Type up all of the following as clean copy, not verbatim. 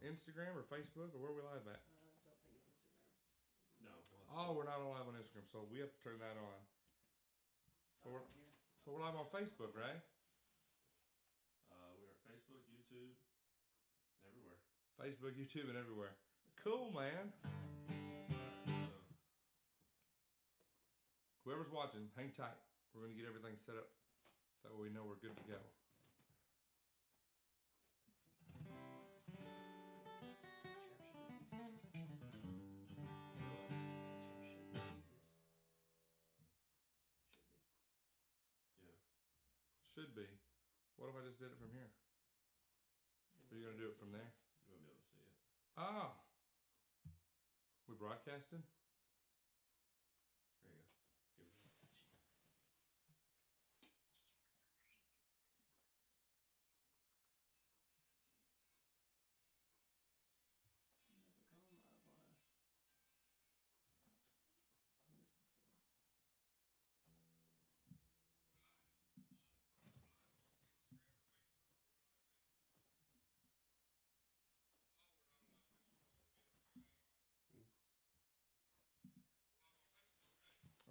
Instagram or Facebook, or where are we live at? I don't think it's Instagram. No. Oh, we're not live on Instagram, so we have to turn that on. Oh, But we're live on Facebook, right? We are Facebook, YouTube, everywhere. Facebook, YouTube, and everywhere. Cool, man. Whoever's watching, hang tight. We're going to get everything set up. That way we know we're good to go. Should be. What if I just did it from here? Are you going to do it from there? You won't be able to see it. Ah. We broadcasting? There you go. Give it a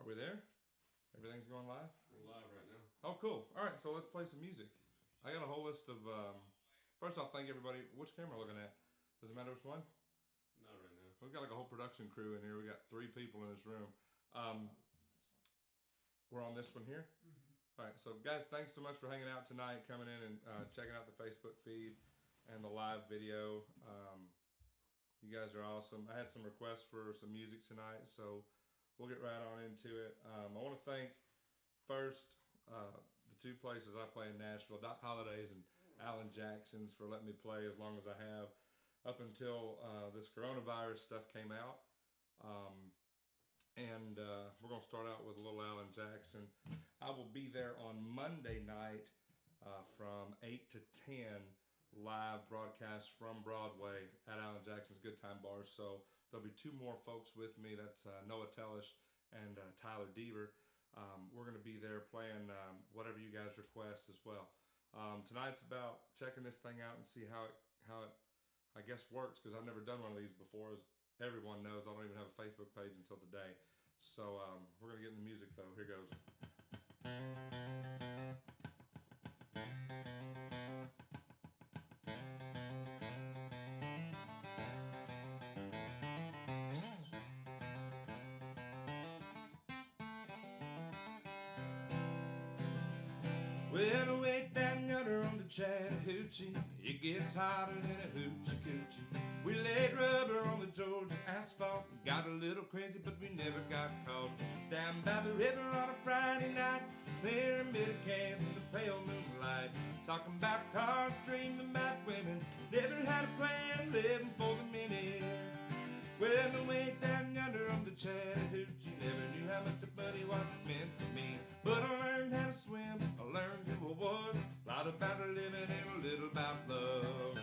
Are we there? Everything's going live? We're live right now. Oh, cool. All right, so let's play some music. I got a whole list of... first off, thank everybody. Which camera are we looking at? Does it matter which one? Not right now. We've got like a whole production crew in here. We got 3 people in this room. We're on this one here. Mm-hmm. All right, so guys, thanks so much for hanging out tonight, coming in and checking out the Facebook feed and the live video. You guys are awesome. I had some requests for some music tonight, so we'll get right on into it. I want to thank first the 2 places I play in Nashville, Doc Holliday's and Alan Jackson's, for letting me play as long as I have up until this coronavirus stuff came out. And we're going to start out with a little Alan Jackson. I will be there on Monday night from 8 to 10, live broadcast from Broadway at Alan Jackson's Good Time Bar. So there'll be 2 more folks with me. That's Noah Tellish and Tyler Deaver. We're going to be there playing whatever you guys request as well. Tonight's about checking this thing out and see how it I guess works, because I've never done one of these before. As everyone knows, I don't even have a Facebook page until today. So we're going to get in the music though. Here goes. Well, way down yonder on the Chattahoochee, it gets hotter than a hoochie coochie. We laid rubber on the Georgia asphalt, got a little crazy, but we never got caught. Down by the river on a Friday night, clearing bitter cans in the pale moonlight, talking about cars, dreaming about women, never had a plan, living for the minute. Well, the way down yonder on the Chattahoochee, never knew how much a buddy was meant to me. But I learned how to swim, I learned who I was, a lot about living and a little about love.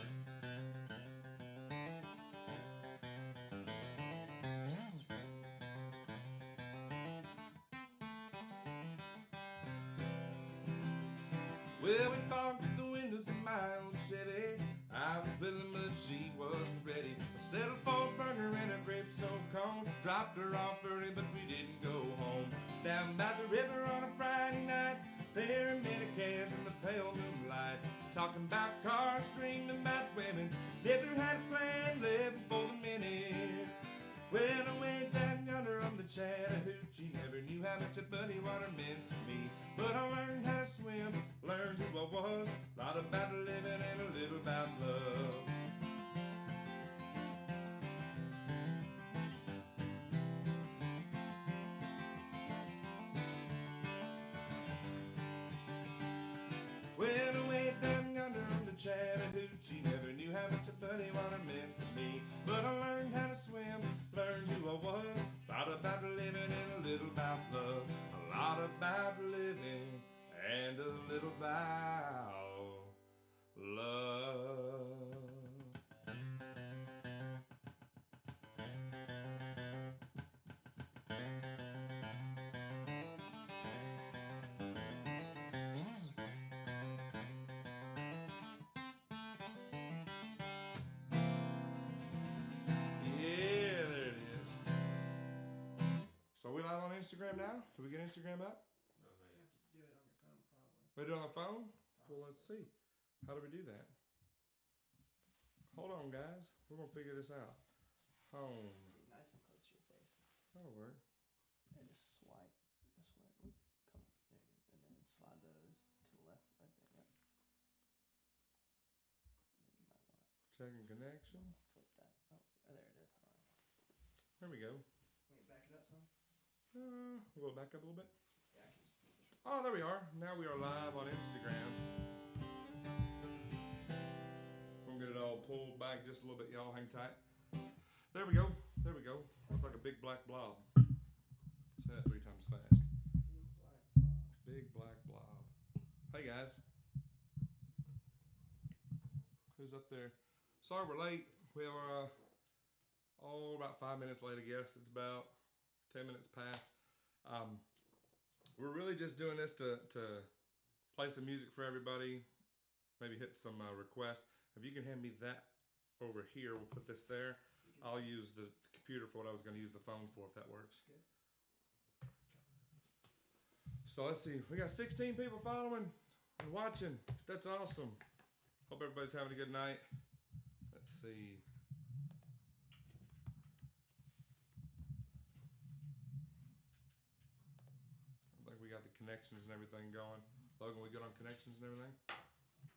Well, we fogged the windows in my old Chevy. I was willing, but she wasn't ready. I settled for a burger and a gravestone cone. Dropped her off early, but we didn't go home. Down by the river on a Friday night, there in many cans in the pale moonlight, talking about cars, dreaming about women, never had a plan, living for the minute. Well, I went down yonder on the Chattahoochee, never knew how much a buddy water meant to me. But I learned how to swim, learned who I was, a lot about living and a little about love. Well, I went down yonder on the Chattahoochee, never knew how much a buddy water meant to me. But I learned how to swim, learned who I was, a lot about living and a little about love. A lot about living and a little about love. Are we live on Instagram now? Did we get Instagram up? No, man. You have to do it on your phone, probably. We do it on the phone? Well, Possibly. let's see. How do we do that? Hold on, guys. We're gonna figure this out. Home. Be nice and close to your face. That'll work. And just swipe this way. Oop, come there, you go. And then slide those to the left, right there. Yep. Then you might want Checking connection. to flip that. Oh, there it is. All right. There we go. Let me back it up some. We'll go back up a little bit. Yeah, I can just move this. Oh, there we are. Now we are live on Instagram. We'll get it all pulled back just a little bit. Y'all hang tight. There we go. There we go. Looks like a big black blob. Say that 3 times fast. Big black blob. Big black blob. Hey guys. Who's up there? Sorry we're late. We are about 5 minutes late, I guess. It's about 10 minutes past. We're really just doing this to play some music for everybody. Maybe hit some requests. If you can hand me that over here, we'll put this there. I'll use the computer for what I was going to use the phone for, if that works. Good. So let's see. We got 16 people following and watching. That's awesome. Hope everybody's having a good night. Let's see. I think we got the connections and everything going. Logan, we good on connections and everything?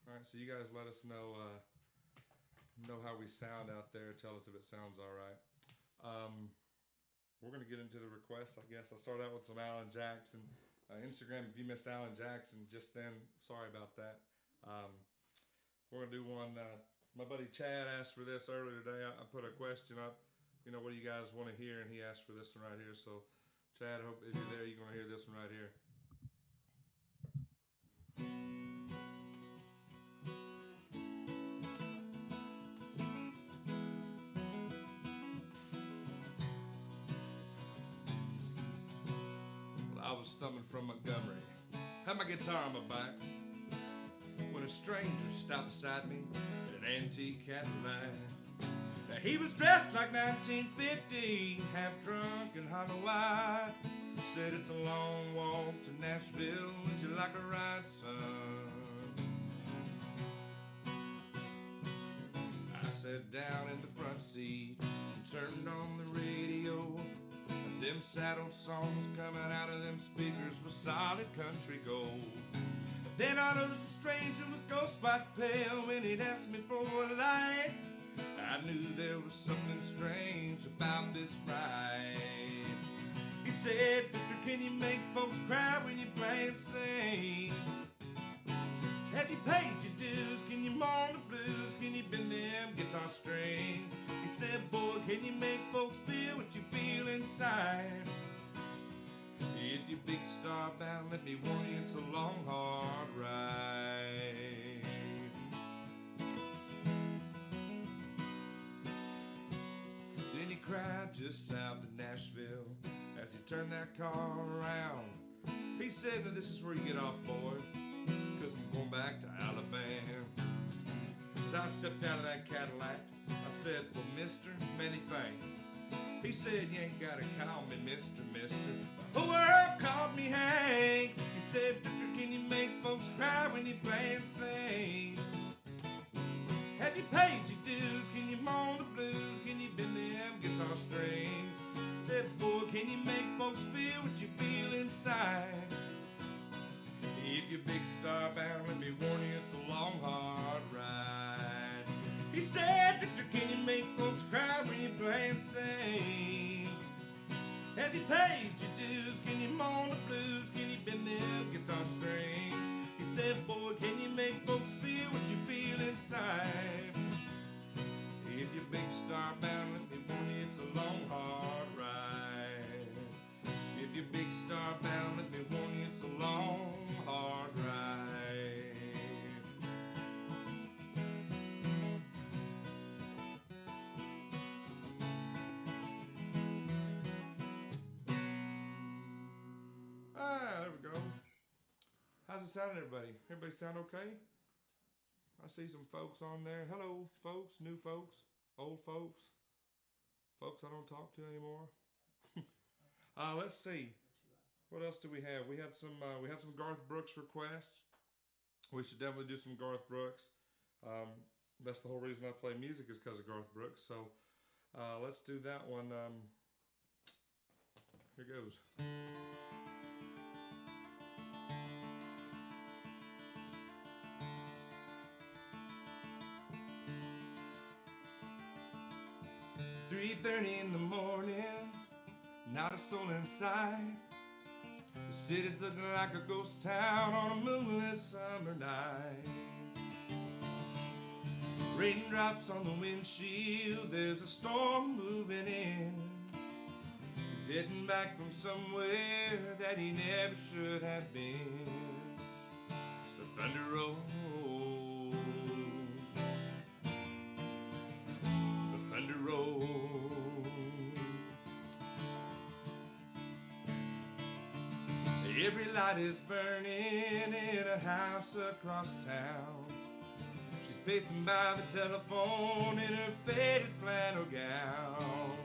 All right, so you guys let us know how we sound out there. Tell us if it sounds all right. We're gonna get into the requests, I guess. I'll start out with some Alan Jackson. Instagram, if you missed Alan Jackson just then, sorry about that. We're gonna do one. My buddy Chad asked for this earlier today. I put a question up. You know, what do you guys want to hear? And he asked for this one right here. So, Chad, I hope if you're there, you're gonna hear this one right here. I was thumbing from Montgomery, had my guitar on my back, when a stranger stopped beside me in an antique Cadillac. Now he was dressed like 1950, half drunk and hollow eyed. Said it's a long walk to Nashville, would you like a ride, son? I sat down in the front seat and turned on the radio. Them sad old songs coming out of them speakers was solid country gold. Then I noticed the stranger was ghost white pale when he'd asked me for a light. I knew there was something strange about this ride. He said, Victor, can you make folks cry when you play and sing? Have you paid your dues? Can you mourn the blues? Can you bend them guitar strings? He said, boy, can you make folks feel what you feel inside? If you're big star bound, let me warn you, it's a long, hard ride. Then he cried just south of Nashville as he turned that car around. He said, now this is where you get off, boy, 'cause I'm going back to Alabama. As I stepped out of that Cadillac, I said, well, mister, many thanks. He said, you ain't gotta call me mister. The whole world called me Hank. He said, Victor, can you make folks cry when you play and sing? Have you paid your dues? Can you mourn the blues? Can you bend them guitar strings? He said, boy, can you make folks feel what you feel inside? If you're big star bound, let me warn you, it's a long, hard ride. He said, Victor, can you make folks cry when you play and sing? Have you paid your dues? Can you mourn the blues? Can you bend them guitar strings? He said, boy, can you make folks feel what you feel inside? If you're big star bound, let me warn you, it's a long, hard ride. If you're big star bound, let me warn you, it's a long, hard ride. There we go. How's it sounding, everybody? Everybody sound okay? I see some folks on there. Hello, folks, new folks, old folks, folks I don't talk to anymore. Let's see. What else do we have? We had some Garth Brooks requests. We should definitely do some Garth Brooks. That's the whole reason I play music is because of Garth Brooks. So let's do that one. Here goes. 3:30 in the morning, not a soul inside. The city's looking like a ghost town on a moonless summer night. Raindrops on the windshield, there's a storm moving in. He's heading back from somewhere that he never should have been. The thunder rolls. The thunder rolls. Every light is burning in a house across town. She's pacing by the telephone in her faded flannel gown,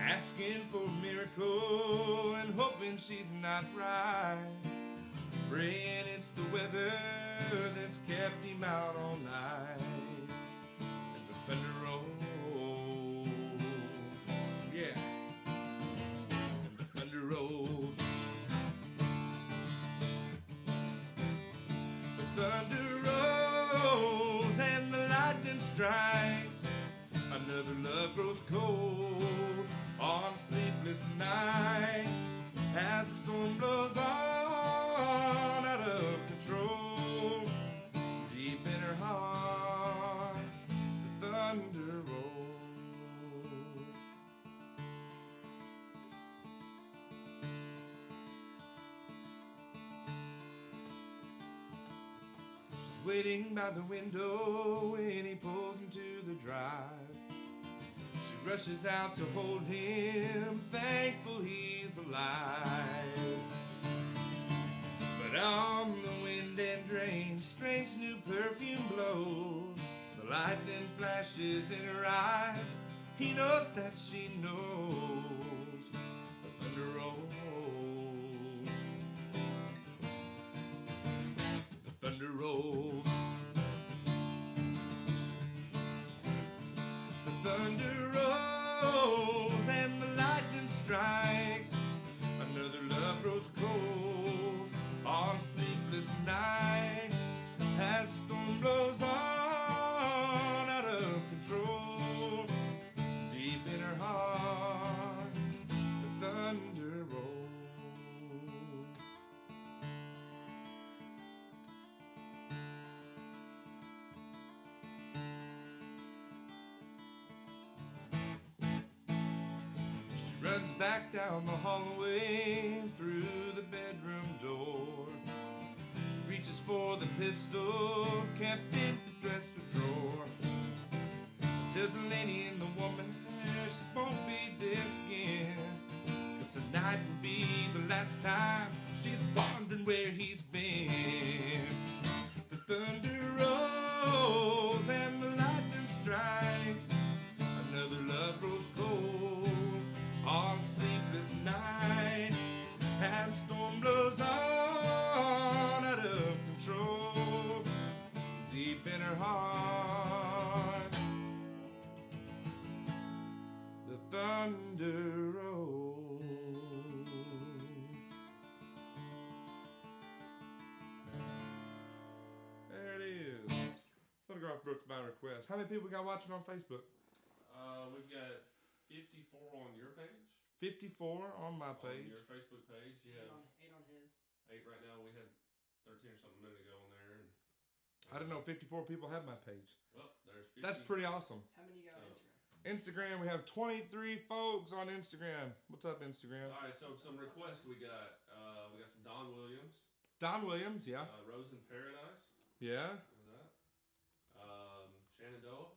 asking for a miracle and hoping she's not right, praying it's the weather that's kept him out all night. And the thunder rolls, yeah, and the thunder rolls. The thunder rolls and the lightning strikes. Another love grows cold on a sleepless night as the storm blows on out of control. Deep in her heart, the thunder rolls. She's waiting by the window when he pulls into the drive. She rushes out to hold him, thankful he's alive. But on the wind and rain, strange new perfume blows. The lightning flashes in her eyes. He knows that she knows. The thunder rolls. The thunder rolls. The thunder rolls and the lightning strikes. Another love grows cold on a sleepless night as the storm blows on out of control. Deep in her heart, the thunder rolls. She runs back down the hallway through the bedroom door. She reaches for the pistol kept in the dresser drawer. Tells the lady and the woman she won't be this again, 'cause tonight will be the last time she's wondering where he's been. The thunder rolls and the lightning strikes. Another love grows cold on a sleepless night as the storm blows on out of control. Deep in her heart, the thunder rolls. There it is. Photograph Brooks by request. How many people got watching on Facebook? We've got 54 on your page. 54 on my On page. your Facebook page, you have Eight on his. 8 right now. We had 13 or something a minute ago on there. And, I didn't know 54 people had my page. Well, there's 50. That's pretty awesome. How many you got on So- Instagram? Instagram, we have 23 folks on Instagram. What's up, Instagram? All right, so some requests we got. We got some Don Williams, Don Williams, yeah. Rose in Paradise. Yeah. Know that. Shenandoah.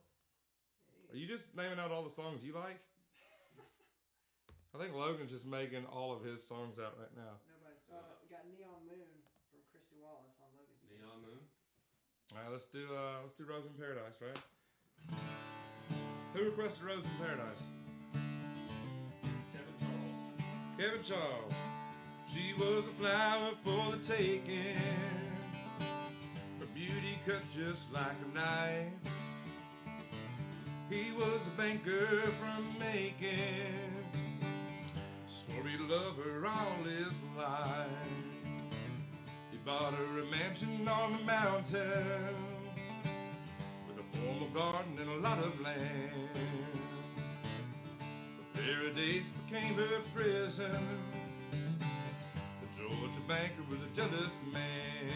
Are you just naming out all the songs you like? I think Logan's just making all of his songs out right now. Nobody. We got Neon Moon from Christy Wallace on Logan's. Neon Moon. All right, let's do Rose in Paradise, right? Who requested Rose in Paradise? Kevin Kevin Charles. She was a flower for the taking. Her beauty cut just like a knife. He was a banker from Macon. Swore he'd love her all his life. He bought her a mansion on the mountain with a formal garden and a lot of land. The Paradise became her prison. The Georgia banker was a jealous man.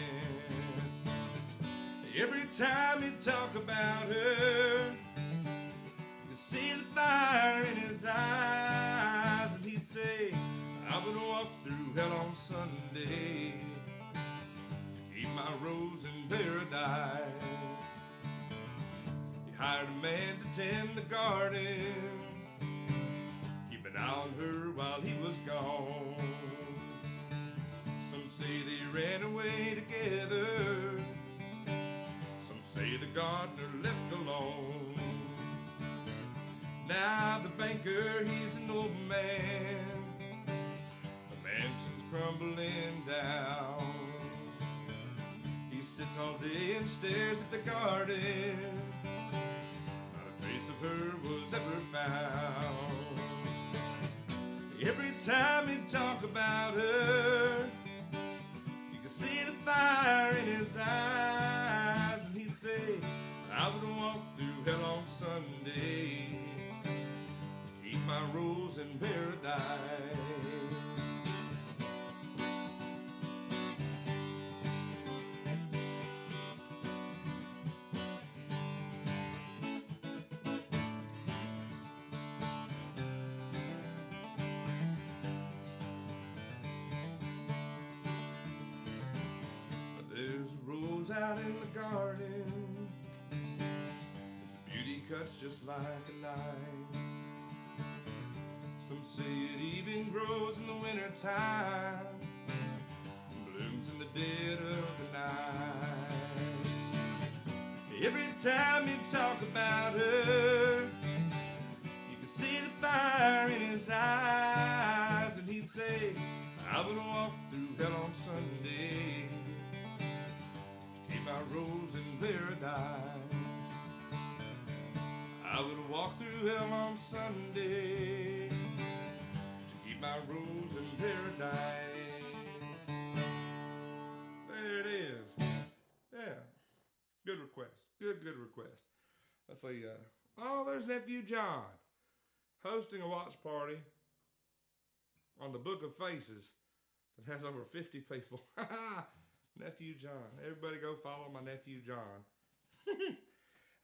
Every time he'd talk about her, you see the fire in his eyes, and he'd say, I would walk through hell on Sunday to keep my rose in paradise. He hired a man to tend the garden, keep an eye on her while he was gone. Some say they ran away together, some say the gardener left alone. Now the banker, he's an old man, the mansion's crumbling down. He sits all day and stares at the garden, not a trace of her was ever found. Every time he'd talk about her, you could see the fire in his eyes, and he'd say, I would walk through hell on Sunday, keep my rose in paradise. There's a rose out in the garden, its beauty cuts just like a knife. Some say it even grows in the winter time, blooms in the dead of the night. Every time you talk about her, you can see the fire in his eyes, and he'd say, I would walk through hell on Sunday, keep my rose in paradise. I would walk through hell on Sunday, my rose in paradise. There it is. Yeah. Good request. Good request. Let's see. Oh, there's Nephew John hosting a watch party on the Book of Faces that has over 50 people. Nephew John. Everybody go follow my nephew John.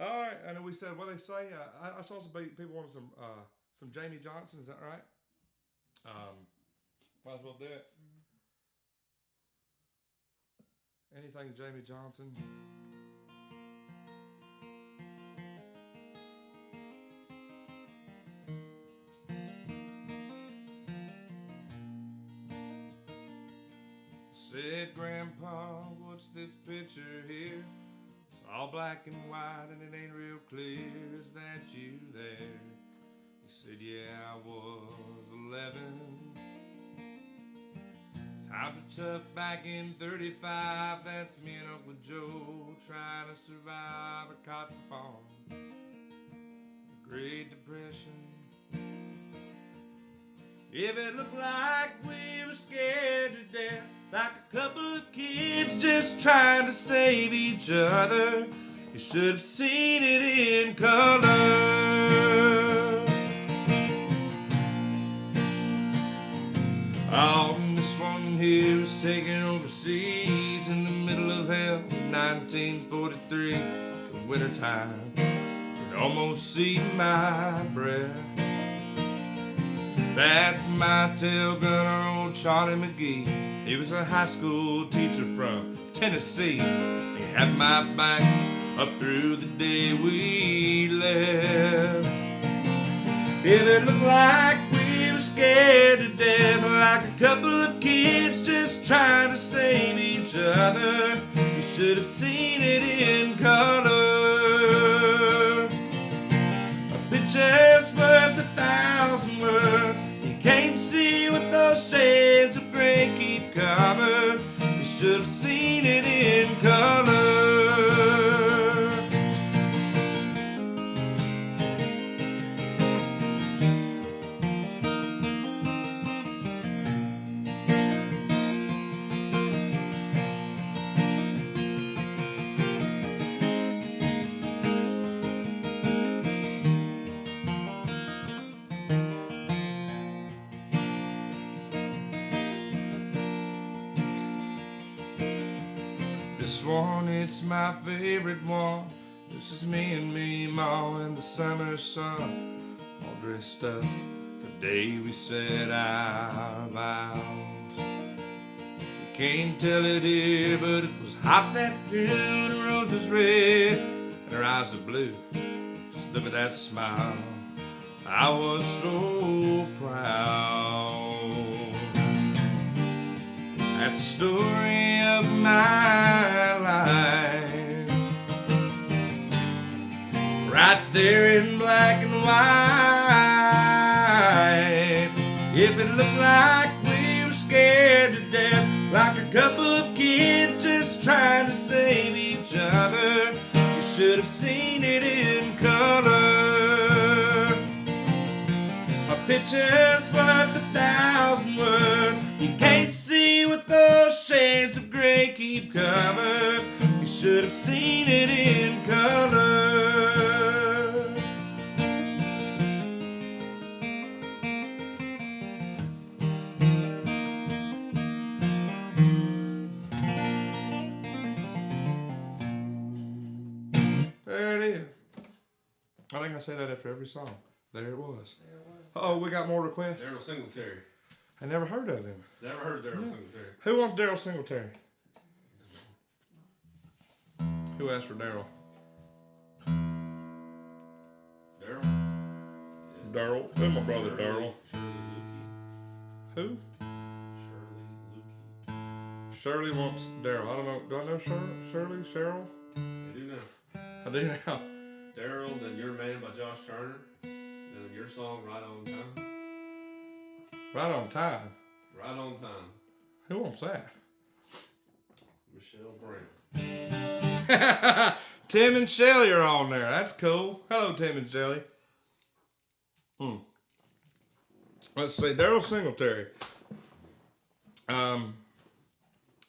All right. And we said, what they say? I saw some people wanted some Jamie Johnson. Is that right? Might as well do it. Anything Jamie Johnson. Said, Grandpa, what's this picture here? It's all black and white and it ain't real clear. Is that you there? He said, yeah, I was 11. Times were tough back in 35. That's me and Uncle Joe trying to survive a cotton farm. The Great Depression. If it looked like we were scared to death, like a couple of kids just trying to save each other, you should have seen it in color. Oh, this one here was taken overseas in the middle of hell in 1943. The wintertime could almost see my breath. That's my tail gunner, old Charlie McGee. He was a high school teacher from Tennessee. He had my back up through the day we left. If it looked like we were scared to death, like a couple of kids just trying to save each other, you should have seen it in color. A picture's worth 1,000 words. You can't see what those covered. You should have seen it in color. This one, it's my favorite one. This is me and me, Ma, in the summer sun, all dressed up the day we said our vows. You can't tell it here, but it was hot that June. The rose was red and her eyes were blue. Just look at that smile, I was so proud. That's the story of my life, right there in black and white. If it looked like we were scared to death, like a couple of kids just trying to save each other, you should have seen it in color. A picture's worth 1,000 words. You can't see what those shades of gray keep covered. You should have seen it in color. There it is. I think I say that after every song. There it was. Oh, we got more requests? Daryl Singletary. I never heard of him. Never heard Daryl Singletary. Who wants Daryl Singletary? Who asked for Daryl? Daryl? Daryl. Who's my brother Daryl? Who? Shirley Shirley wants Daryl. I don't know. Do I know Shirley? Cheryl? I do know. I do now. Daryl, then Your Man by Josh Turner. Then your song, Right on Time. Right on time. Right on Time. Who wants that? Michelle Brown. Tim and Shelly are on there. That's cool. Hello, Tim and Shelly. Let's see. Daryl Singletary. And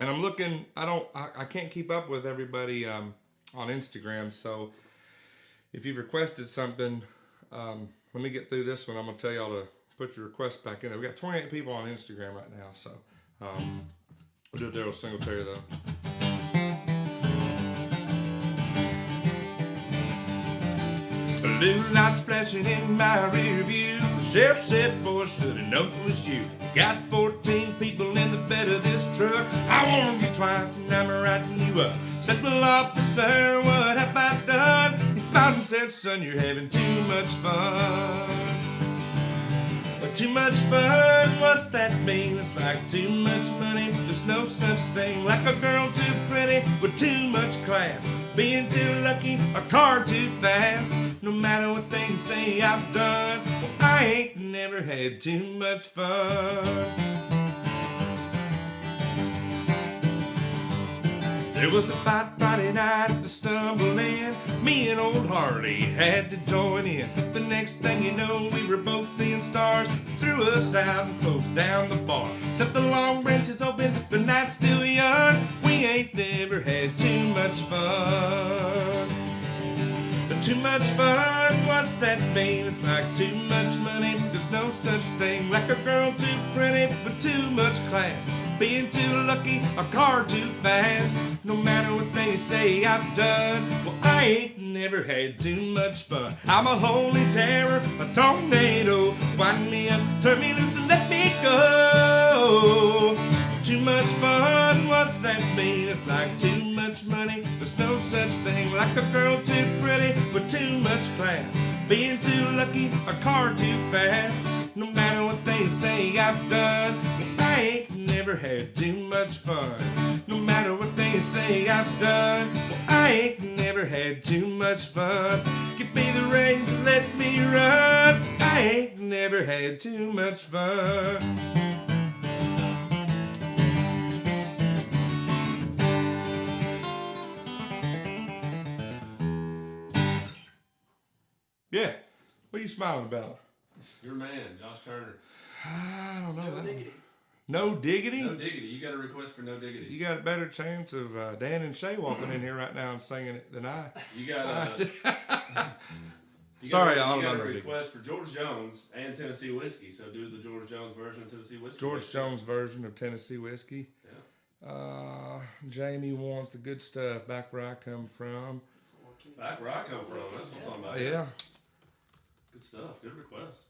I'm looking. I can't keep up with everybody on Instagram. So if you've requested something, let me get through this one. I'm gonna tell y'all to put your request back in there. We got 28 people on Instagram right now, so we'll do Daryl Singletary though. Blue lights flashing in my rear view. The sheriff said, "Boy, should have known it was you. Got 14 people in the bed of this truck. I warned you twice, and I'm writing you up. Said, well, officer, what have I done?" He smiled and said, "Son, you're having too much fun." But too much fun, what's that mean? It's like too much money. There's no such thing like a girl too pretty with too much class, being too lucky, a car too fast. No matter what they say I've done, well, I ain't never had too much fun. There was a fight Friday night at the Stumble Inn. Me and old Harley had to join in. The next thing you know, we were both seeing stars. Threw us out and closed down the bar. Set the long branches open, the night's still young. We ain't never had too much fun. But too much fun, what's that mean? It's like too much money. There's no such thing like a girl too pretty with too much class, being too lucky, a car too fast. No matter what they say I've done, well, I ain't never had too much fun. I'm a holy terror, a tornado. Wind me up, turn me loose and let me go. Too much fun, what's that mean? It's like too much money. There's no such thing like a girl too pretty with too much class, being too lucky, a car too fast. No matter what they say I've done, well, I ain't never had too much fun. No matter what they say I've done, well, I ain't never had too much fun. Give me the reins and let me run. I ain't never had too much fun. smiling about? Your man, Josh Turner. I don't know. No diggity. No diggity? No diggity. You got a request for no diggity. You got a better chance of Dan and Shay walking in here right now and singing it than I. You got Sorry, I I don't got know. a request for George Jones and Tennessee whiskey. So do the George Jones version of Tennessee whiskey. George Jones version of Tennessee whiskey. Yeah. Jamie wants the good stuff. Back where I come from. Back where I come from. That's what I'm talking about. Yeah. Good stuff. Good request.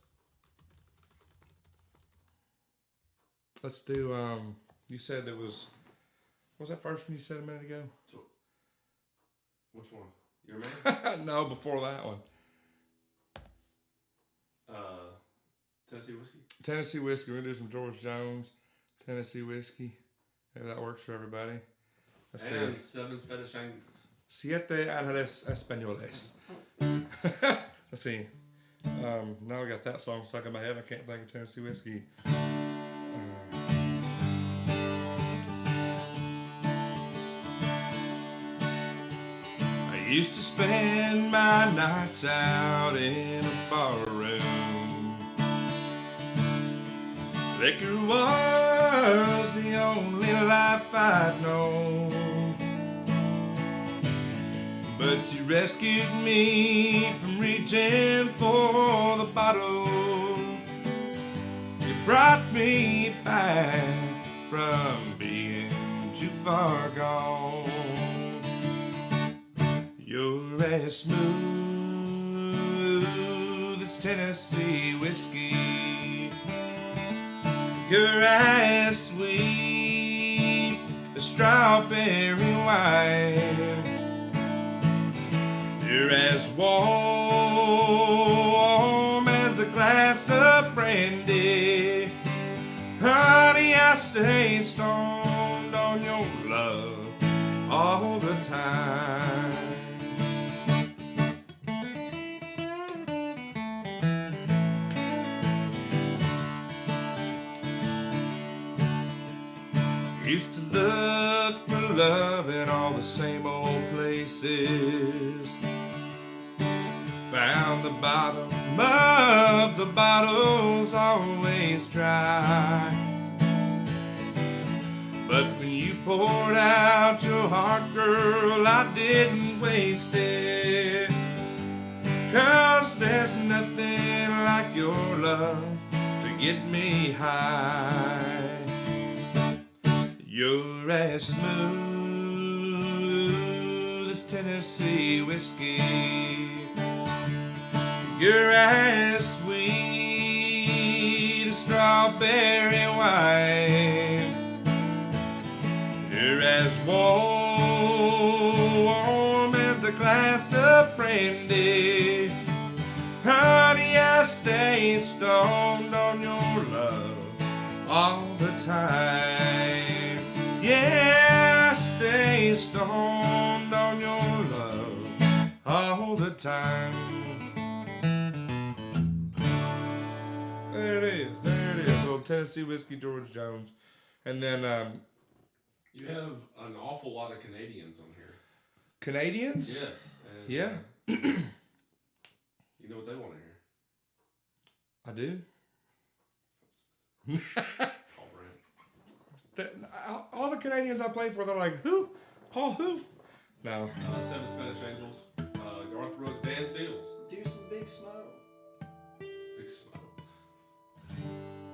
Let's do. You said there was. What was that first one you said a minute ago? Which one? Your man? No, before that one. Tennessee whiskey. Tennessee whiskey. We're gonna do some George Jones. Tennessee whiskey. Maybe that works for everybody. Let's And see. 7 Spanish angles. 7 árabes españoles. Let's see. Now I got that song stuck in my head. I can't think of Tennessee whiskey. I used to spend my nights out in a bar room. Liquor was the only life I'd known. But you rescued me from reaching for the bottle. You brought me back from being too far gone. You're as smooth as Tennessee whiskey. You're as sweet as strawberry wine. You're as warm as a glass of brandy. Honey, I stay stoned on your love all the time. Used to look for love in all the same old places. Found the bottom of the bottles always dry. But when you poured out your heart, girl, I didn't waste it. 'Cause there's nothing like your love to get me high. You're as smooth as Tennessee whiskey. You're as sweet as strawberry wine. You're as warm as a glass of brandy. Honey, I stay stoned on your love all the time. Yeah, I stay stoned on your love all the time. There it is. Old Tennessee whiskey, George Jones. And then, You have an awful lot of Canadians on here. Canadians? Yes. And, Yeah. You know what they want to hear? I do. Paul Brandt. All the Canadians I play for, they're like, who? Paul who? No. 7 Spanish Angels. Garth Brooks, Dan Seals. Do some Big Smoke. Big Smoke.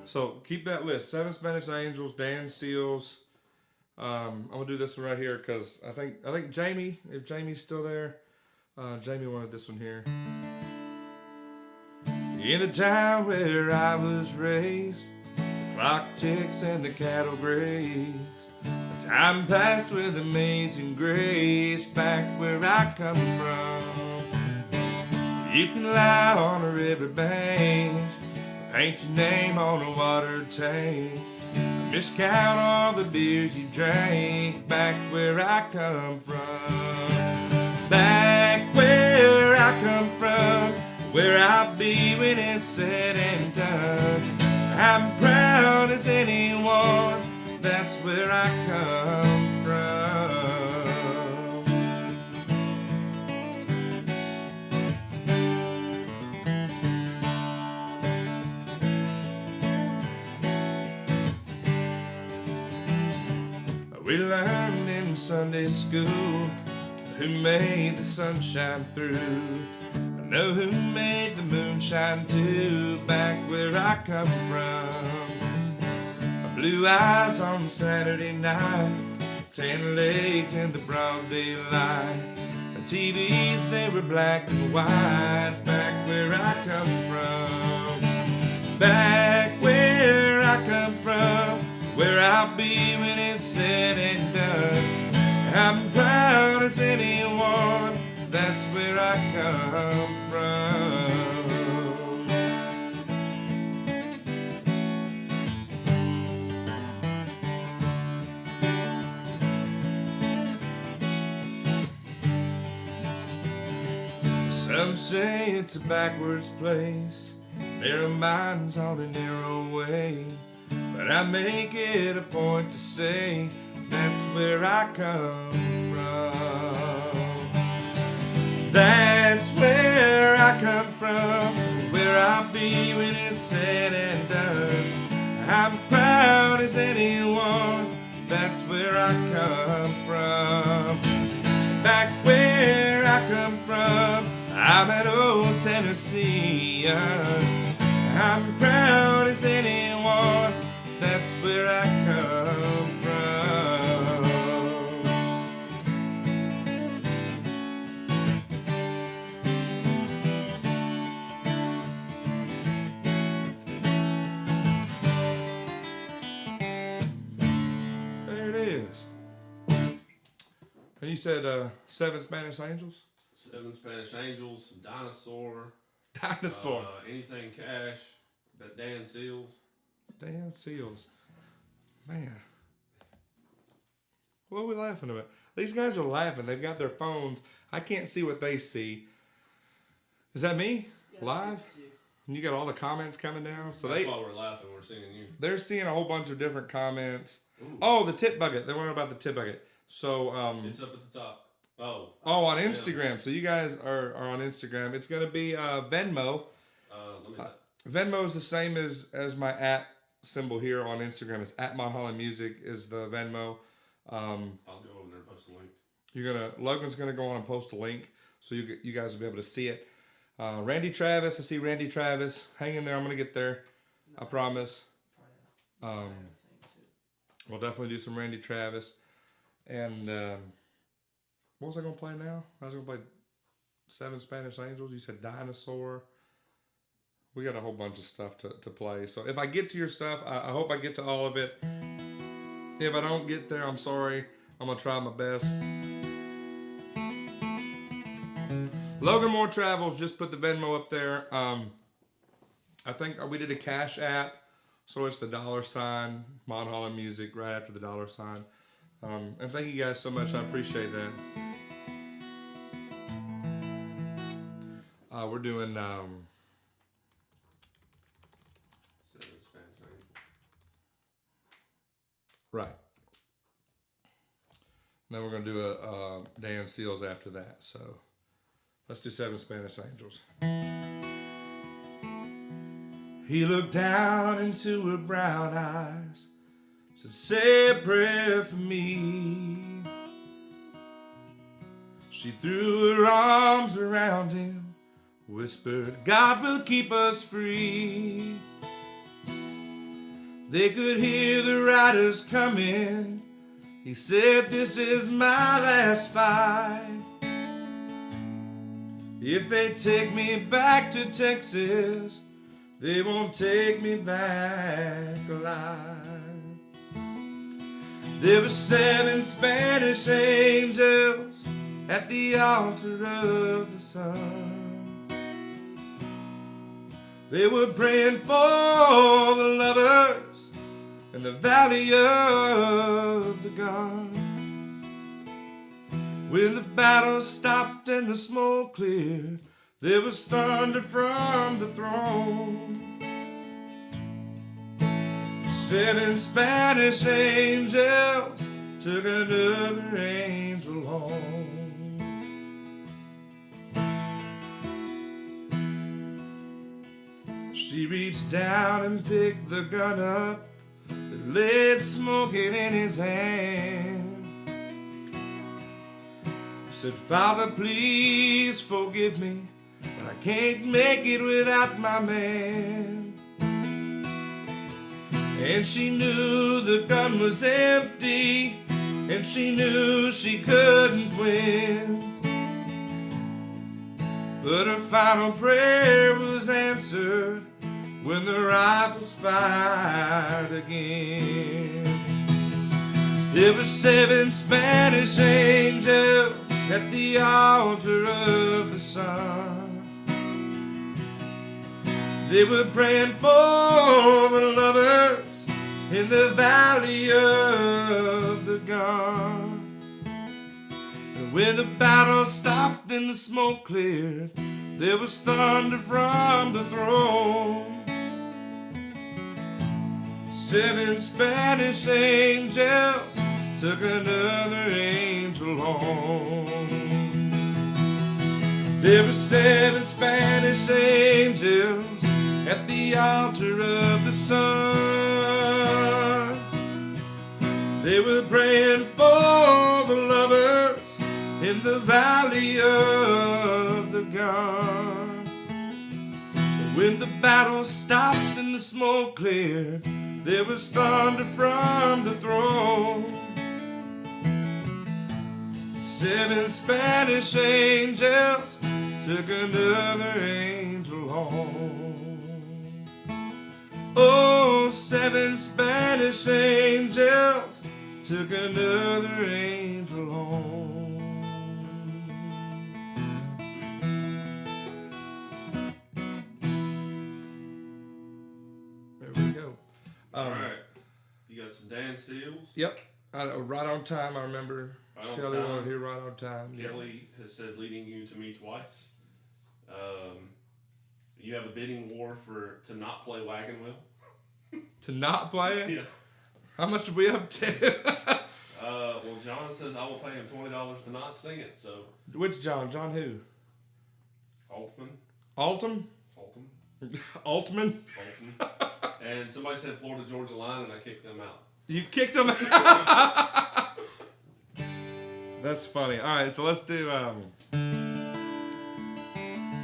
So keep that list. 7 Spanish Angels, Dan Seals. I'm gonna do this one right here because I think Jamie, if Jamie's still there, Jamie wanted this one here. In the town where I was raised, the clock ticks and the cattle graze. The time passed with amazing grace back where I come from. You can lie on a river bank, paint your name on a water tank, miscount all the beers you drank back where I come from. Back where I come from, where I'll be when it's said and done. I'm proud as anyone, that's where I come from. We learned in Sunday school who made the sunshine through. I know who made the moonshine too, back where I come from. Blue eyes on Saturday night, tan legs in the broad daylight. The TVs, they were black and white, back where I come from. Back where I come from, where I'll be when it's said and done. I'm proud as anyone, that's where I come from. Some say it's a backwards place, narrow minds on a narrow way, but I make it a point to say that's where I come from. That's where I come from, where I'll be when it's said and done. I'm proud as anyone, that's where I come from. Back where I come from, I'm at old Tennessee. I'm proud as anyone, that's where I come from. There it is. And you said 7 Spanish Angels? 7 Spanish Angels, Dinosaur. Dinosaur. Anything Cash, that Dan Seals. Dan Seals. Man. What are we laughing about? These guys are laughing. They've got their phones. I can't see what they see. Is that me? Yeah, Live? And you got all the comments coming down? So That's why we're laughing. We're seeing you. they're seeing a whole bunch of different comments. Ooh. Oh, the tip bucket. They're wondering about the tip bucket. So, It's up at the top. Oh, on Instagram. Yeah. So you guys are on Instagram. It's going to be Venmo. Venmo is the same as my @ symbol here on Instagram. It's @ Monhollen Music is the Venmo. I'll go over there and post a link. Logan's gonna go on and post a link so you guys will be able to see it. Randy Travis, I see Randy Travis. Hang in there. I'm gonna get there. I promise. We'll definitely do some Randy Travis. And what was I gonna play now? I was gonna play 7 Spanish Angels. You said Dinosaur. We got a whole bunch of stuff to play. So if I get to your stuff, I hope I get to all of it. If I don't get there, I'm sorry. I'm gonna try my best. Logan Moore Travels, just put the Venmo up there. I think we did a Cash App, so it's the $, Monhollen Music right after the $. And thank you guys so much. I appreciate that. We're doing 7 Spanish Angels. right. Then we're gonna do a Dan Seals after that. So let's do 7 Spanish Angels. He looked down into her brown eyes, said, "Say a prayer for me." She threw her arms around him, whispered, "God will keep us free." They could hear the riders coming. He said, "This is my last fight. If they take me back to Texas, they won't take me back alive." There were 7 Spanish angels at the altar of the sun. They were praying for the lovers in the valley of the gun. When the battle stopped and the smoke cleared, there was thunder from the throne. 7 Spanish angels took another angel home. She reached down and picked the gun up that lay smoking in his hand. Said, Father, please forgive me, but I can't make it without my man. And she knew the gun was empty, and she knew she couldn't win. But her final prayer was answered when the rifles fired again. There were 7 Spanish angels at the altar of the sun. They were praying for the lovers in the valley of the gun. And when the battle stopped and the smoke cleared, there was thunder from the throne. 7 Spanish angels took another angel home. There were 7 Spanish angels at the altar of the sun. They were praying for the lovers in the valley of the gun. When the battle stopped and the smoke cleared, there was thunder from the throne. 7 Spanish angels took another angel home. Oh, 7 Spanish angels took another angel home. There we go. All right. You got some Dan Seals? Yep. Right on time, I remember. Right on Shelly time. wanted here right on time. Kelly has said leading you to me twice. You have a bidding war to not play Wagon Wheel. To not play it? Yeah. How much are we up to? Well, John says I will pay him $20 to not sing it. So. Which John? John who? Altman. Altum? Alton. Altman? Alton. And somebody said Florida Georgia Line, and I kicked them out. You kicked them out? That's funny. All right, so let's do.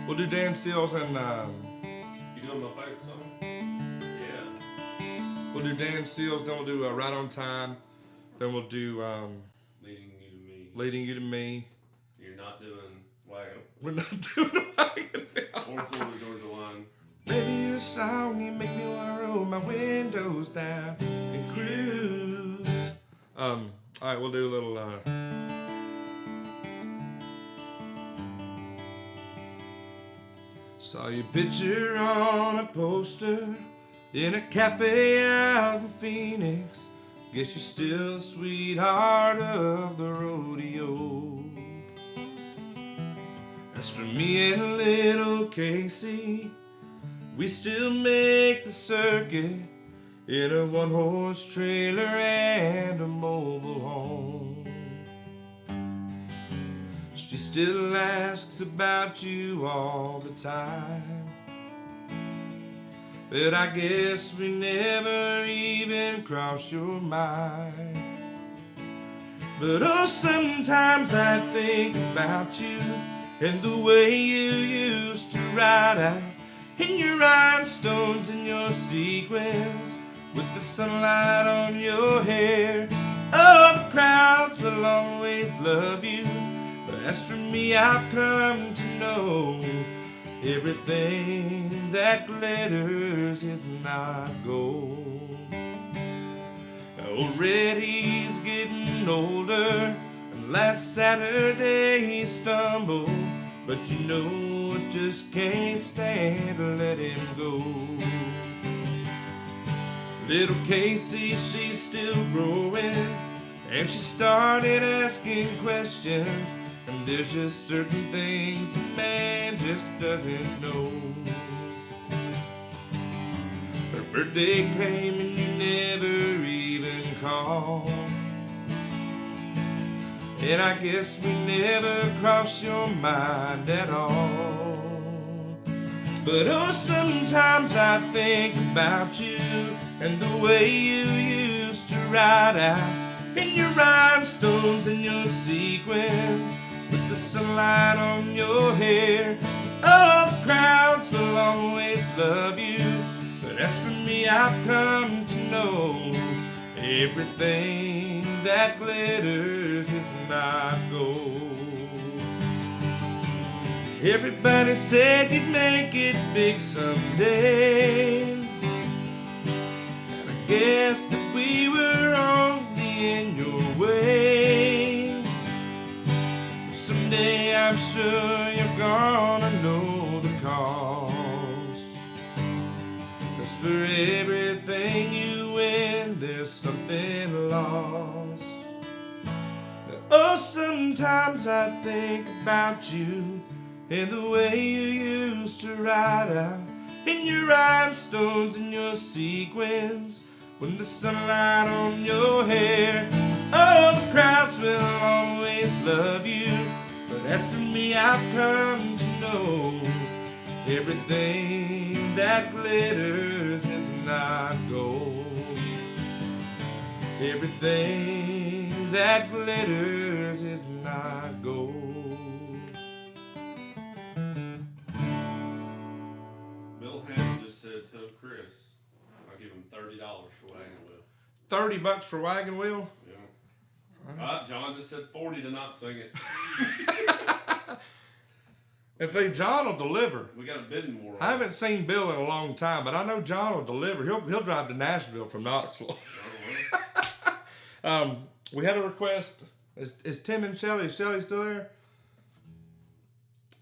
We'll do Dan Seals and. You doing my favorite song? Yeah. We'll do Dan Seals. Then we'll do Right on Time. Then we'll do Leading You to Me. Leading You to Me. You're not doing Wagon. We're not doing Wagon Or Florida Georgia Line. Baby, your song, you make me wanna roll my windows down and cruise. All right, we'll do a little. Saw your picture on a poster in a cafe out in Phoenix. Guess you're still the sweetheart of the rodeo. As for me and little Casey, we still make the circuit in a 1-horse trailer and a mobile home. She still asks about you all the time, but I guess we never even cross your mind. But oh, sometimes I think about you and the way you used to ride out in your rhinestones and your sequins, with the sunlight on your hair. Oh, the crowds will always love you, but as for me, I've come to know everything that glitters is not gold. Already he's getting older, and last Saturday he stumbled, but you know I just can't stand to let him go. Little Casey, she's still growing, and she started asking questions, and there's just certain things a man just doesn't know. Her birthday came and you never even called, and I guess we never crossed your mind at all. But oh, sometimes I think about you and the way you used to ride out in your rhinestones and your sequins, with the sunlight on your hair. Oh, the crowds will always love you, but as for me, I've come to know everything that glitters is not gold. Everybody said you'd make it big someday, and I guess that we were only in your way. Someday I'm sure you're gonna know the cause, 'cause for everything you win, there's something lost. Oh, sometimes I think about you and the way you used to ride out in your rhinestones and your sequins, when the sunlight on your hair. Oh, the crowds will always love you, but as for me, I've come to know everything that glitters is not gold. Everything that glitters is not gold. Said, tell Chris I'll give him $30 for wagon wheel. $30 for wagon wheel? Yeah. John just said 40 to not sing it. And say John will deliver. We got a bidding war. I haven't seen Bill in a long time, but I know John will deliver. He'll drive to Nashville from Knoxville. We had a request. Is Tim and Shelly? Is Shelly still there?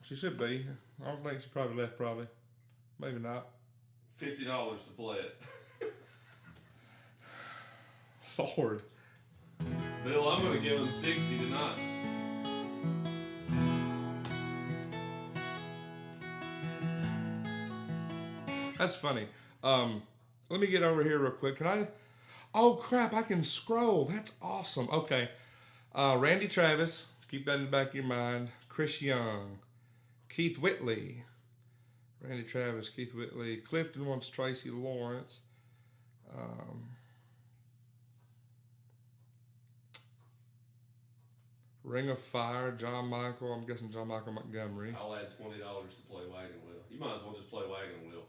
She should be. I don't think she probably left. Probably, maybe not. $50 to play it. Lord. Bill, I'm going to give him 60 tonight. That's funny. Let me get over here real quick. Can I? Oh crap! I can scroll. That's awesome. Okay. Randy Travis. Keep that in the back of your mind. Chris Young. Keith Whitley. Randy Travis, Keith Whitley. Clifton wants Tracy Lawrence. Ring of Fire, John Michael. I'm guessing John Michael Montgomery. I'll add $20 to play wagon wheel. You might as well just play wagon wheel.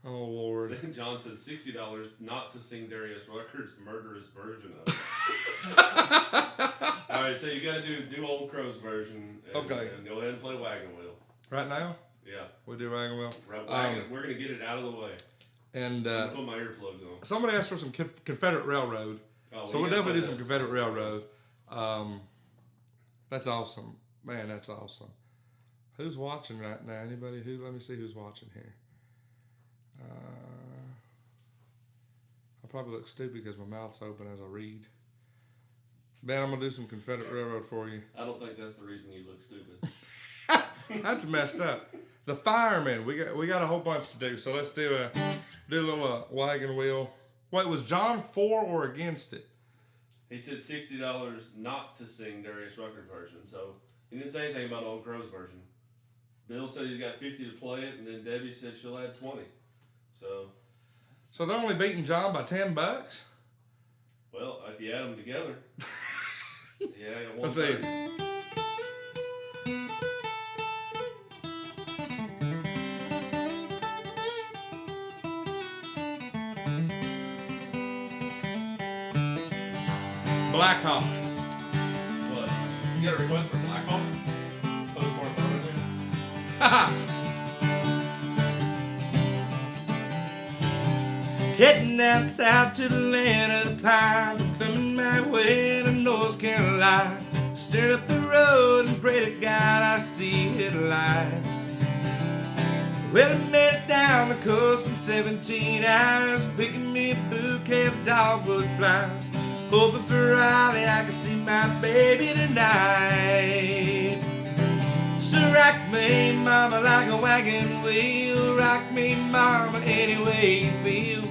Oh, Lord. John said $60 not to sing Darius Rucker's murderous version of it. All right, so you got to do Old Crow's version. And go ahead and play wagon wheel. Right now? Yeah. We'll do wagon wheel. We're going to get it out of the way. And I'm put my earplugs on. Somebody asked for some Confederate Railroad. Oh, so we'll definitely do some Confederate Railroad. That's awesome. Man, that's awesome. Who's watching right now? Anybody? Let me see who's watching here. I probably look stupid because my mouth's open as I read. Ben, I'm going to do some Confederate Railroad for you. I don't think that's the reason you look stupid. That's messed up. The firemen, we got a whole bunch to do. So let's do a little wagon wheel. Wait, was John for or against it? He said $60 not to sing Darius Rucker's version. So he didn't say anything about Old Crow's version. Bill said he's got 50 to play it, and then Debbie said she'll add 20. So they're only beating John by $10? Well, if you add them together. Yeah, I got Let's see. Black Hawk. What? You got a request for Black Hawk? Postmortem Birmingham? Haha! Heading down south to the land of the pines, thumbing my way to North Carolina. Stir up the road and pray to God I see headlights. Well, I made it down the coast in 17 hours, picking me a bouquet of dogwood flowers. Hoping for Raleigh I can see my baby tonight. So rock me, mama, like a wagon wheel. Rock me, mama, any way you feel.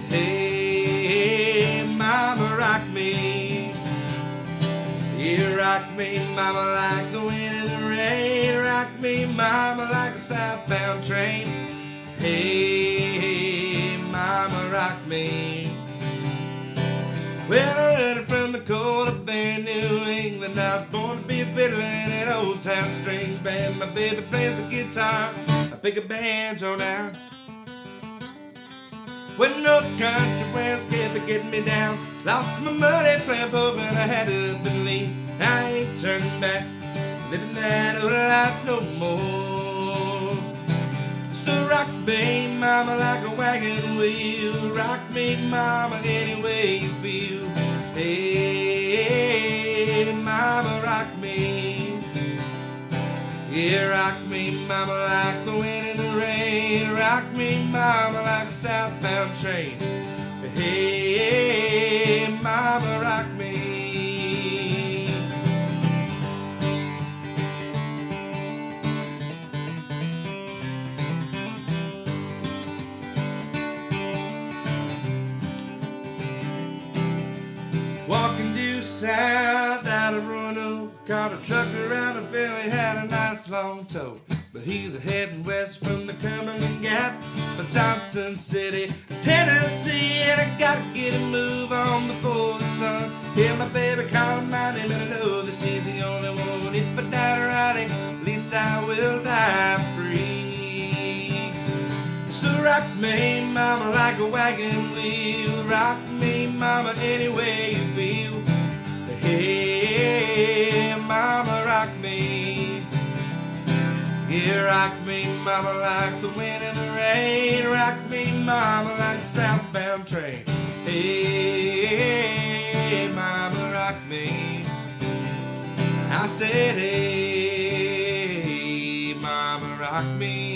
Hey, mama, rock me. You rock me, mama, like the wind and the rain. Rock me, mama, like a southbound train. Hey, mama, rock me. Well, I ran from the cold up there in New England. I was born to be a fiddler in an old town string band. My baby plays the guitar, I pick a banjo now. When no country west kept getting me down, lost my money playing poker and I had to up and leave. I ain't turning back, living that old life no more. So rock me, mama, like a wagon wheel. Rock me, mama, any way you feel. Hey, mama, rock me. Yeah, rock me, mama, like the wind in the rain. Rock me, mama, like a southbound train. Hey, mama, rock me. Walking due south out of Roanoke, caught a trucker out of Philly, had a nice long tow. But he's heading west from the Cumberland Gap for Johnson City, Tennessee, and I gotta get a move on before the sun. Hear my baby calling my name, and I know that she's the only one. If I die right, at least I will die free. So rock me, mama, like a wagon wheel. Rock me, mama, any way you feel. Hey, mama, rock me. Yeah, rock me, mama, like the wind and the rain. Rock me, mama, like a southbound train. Hey, mama, rock me. I said, hey, mama, rock me.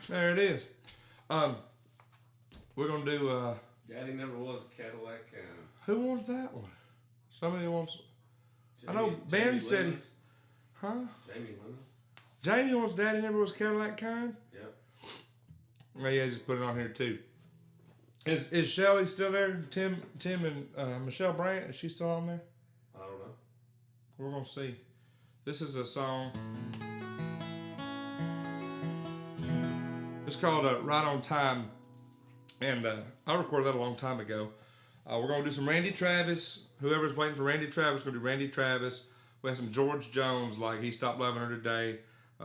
There it is. We're gonna do. Daddy never was a Cadillac kind. Who wants that one? Somebody wants. I know Jamie Ben said. Lemons. Huh? Jamie Lemons. Jamie wants Daddy never was Cadillac kind. Yep. Oh, yeah, just put it on here too. Is Shelly still there? Tim and Michelle Brandt, is she still on there? I don't know. We're gonna see. This is a song. It's called Right on Time, and I recorded that a long time ago. We're going to do some Randy Travis. Whoever's waiting for Randy Travis, going to do Randy Travis. We have some George Jones, like He Stopped Loving Her Today.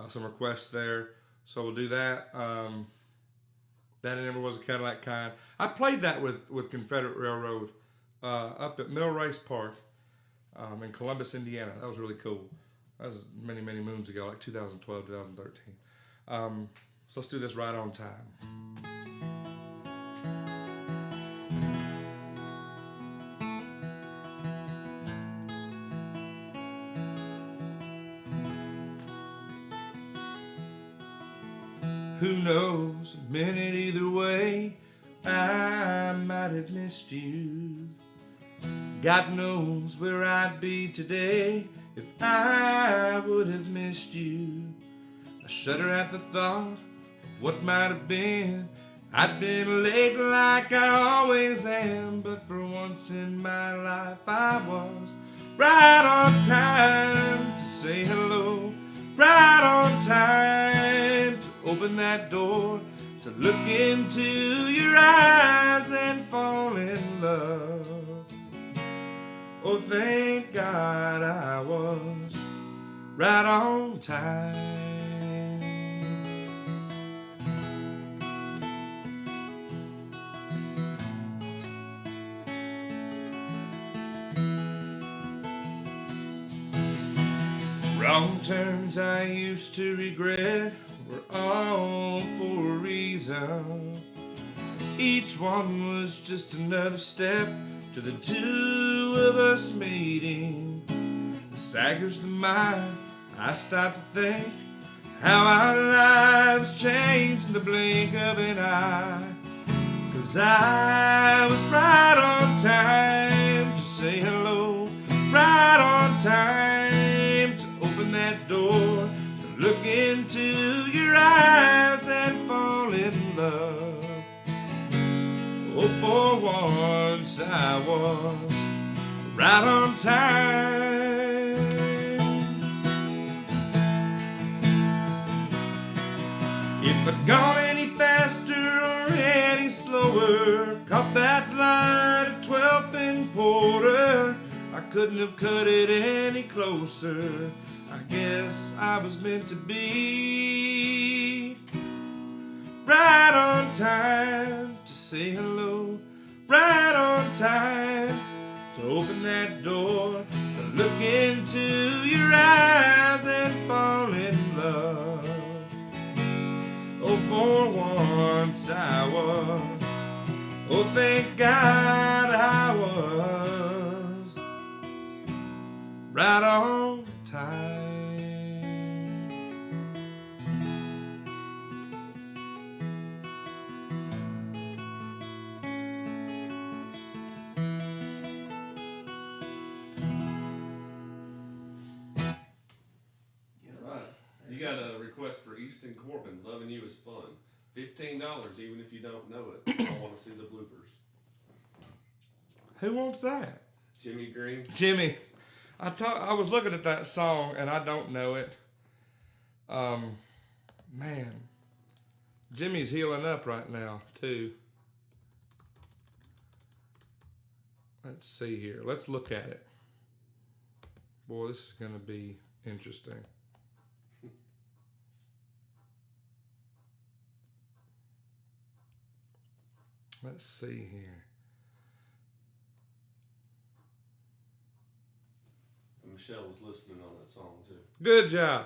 Some requests there. So we'll do that. That Never Was a Cadillac Kind. I played that with Confederate Railroad up at Mill Race Park in Columbus, Indiana. That was really cool. That was many, many moons ago, like 2012, 2013. So let's do this Right on Time. Who knows, a minute either way, I might have missed you. God knows where I'd be today if I would have missed you. I shudder at the thought of what might have been. I've been late like I always am, but for once in my life I was right on time to say hello, right on time to open that door, to look into your eyes and fall in love. Oh, thank God I was right on time. Wrong turns I used to regret were all for a reason. Each one was just another step to the two of us meeting. It staggers the mind. I stop to think how our lives changed in the blink of an eye. 'Cause I was right on time to say hello, right on time to open that door, to look into your eyes and fall in love. Oh, for once I was right on time. If I'd gone any faster or any slower, caught that light at 12th and Porter, I couldn't have cut it any closer. I guess I was meant to be right on time to say hello, right on time to open that door, to look into your eyes and fall in love. Oh, for once I was, oh, thank God I was right on time. You got a request for Easton Corbin, Loving You is Fun. $15, even if you don't know it. I want to see the bloopers. Who wants that? Jimmy Green. Jimmy. I was looking at that song and I don't know it. Man. Jimmy's healing up right now, too. Let's see here. Let's look at it. Boy, this is going to be interesting. Let's see here. Michelle was listening on that song too. Good job.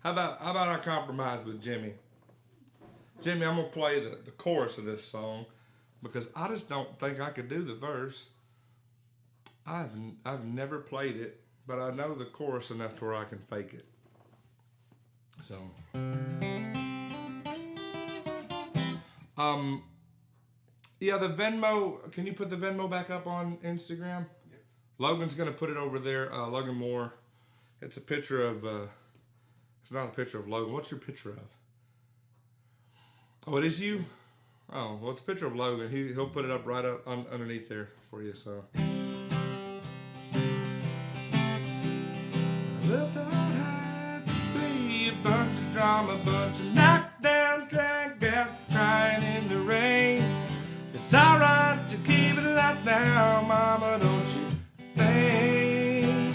How about I compromise with Jimmy? Jimmy, I'm gonna play the chorus of this song because I just don't think I could do the verse. I've never played it, but I know the chorus enough to where I can fake it. So, yeah, the Venmo. Can you put the Venmo back up on Instagram? Yep. Logan's gonna put it over there. Logan Moore. It's a picture of. It's not a picture of Logan. What's your picture of? Oh, it is you? Oh, well, it's a picture of Logan. He'll put it up right up underneath there for you, so. Love don't have to be a bunch of drama, bunch of knockdown, drag out, crying in the rain. It's alright to keep it like now, mama, don't you think?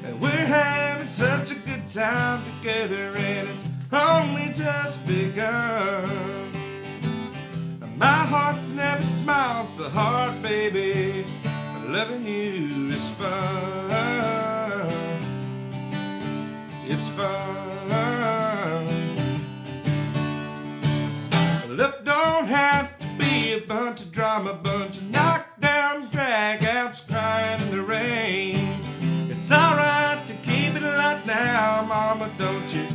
And we're having such a good time together, and it's only just begun. And my heart's never smiled so hard, baby. Loving you is fun. It's fun. Love don't have to be a bunch of drama, bunch of knockdown, drag-outs, crying in the rain. It's alright to keep it like now, mama, don't you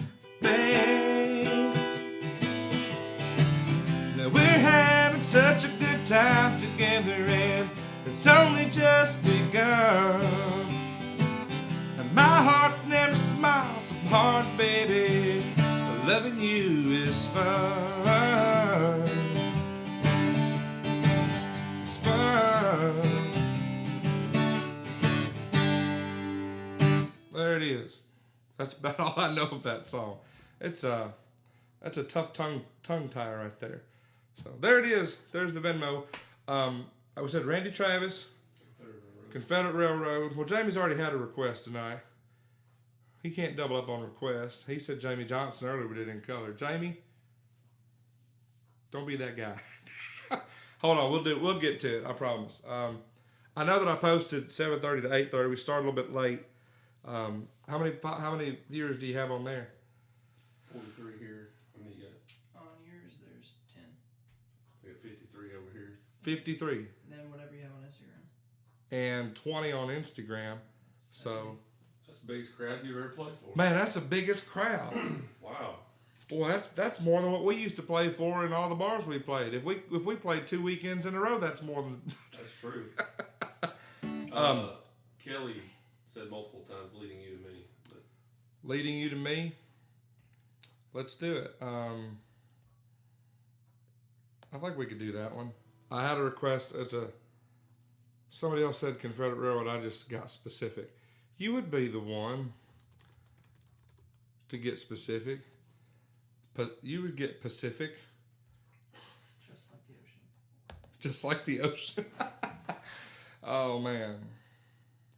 think? Now we're having such a good time together, and it's only just begun. And my heart never smiles so hard, baby. Loving you is fun. It's fun. There it is. That's about all I know of that song. That's a tough tongue tie right there. So there it is. There's the Venmo. I said Randy Travis, Confederate Railroad. Well, Jamie's already had a request tonight. He can't double up on requests. He said Jamie Johnson earlier, but it in color. Jamie, don't be that guy. Hold on, we'll get to it. I promise. I know that I posted 7:30 to 8:30. We started a little bit late. How many viewers do you have on there? 43 here. How many you got? On yours, there's 10. We got 53 over here. 53. And then whatever you have on Instagram. And 20 on Instagram. So, That's the biggest crowd you've ever played for. man, that's the biggest crowd. Wow. Boy, that's more than what we used to play for in all the bars we played. If we played 2 weekends in a row, that's more than. That's true. Kelly said multiple times, leading you to me. But Leading you to me. Let's do it. I think we could do that one. I had a request. Somebody else said Confederate Railroad. I just got specific. You would be the one to get specific. You would get Pacific. Just like the ocean. Just like the ocean. Oh, man.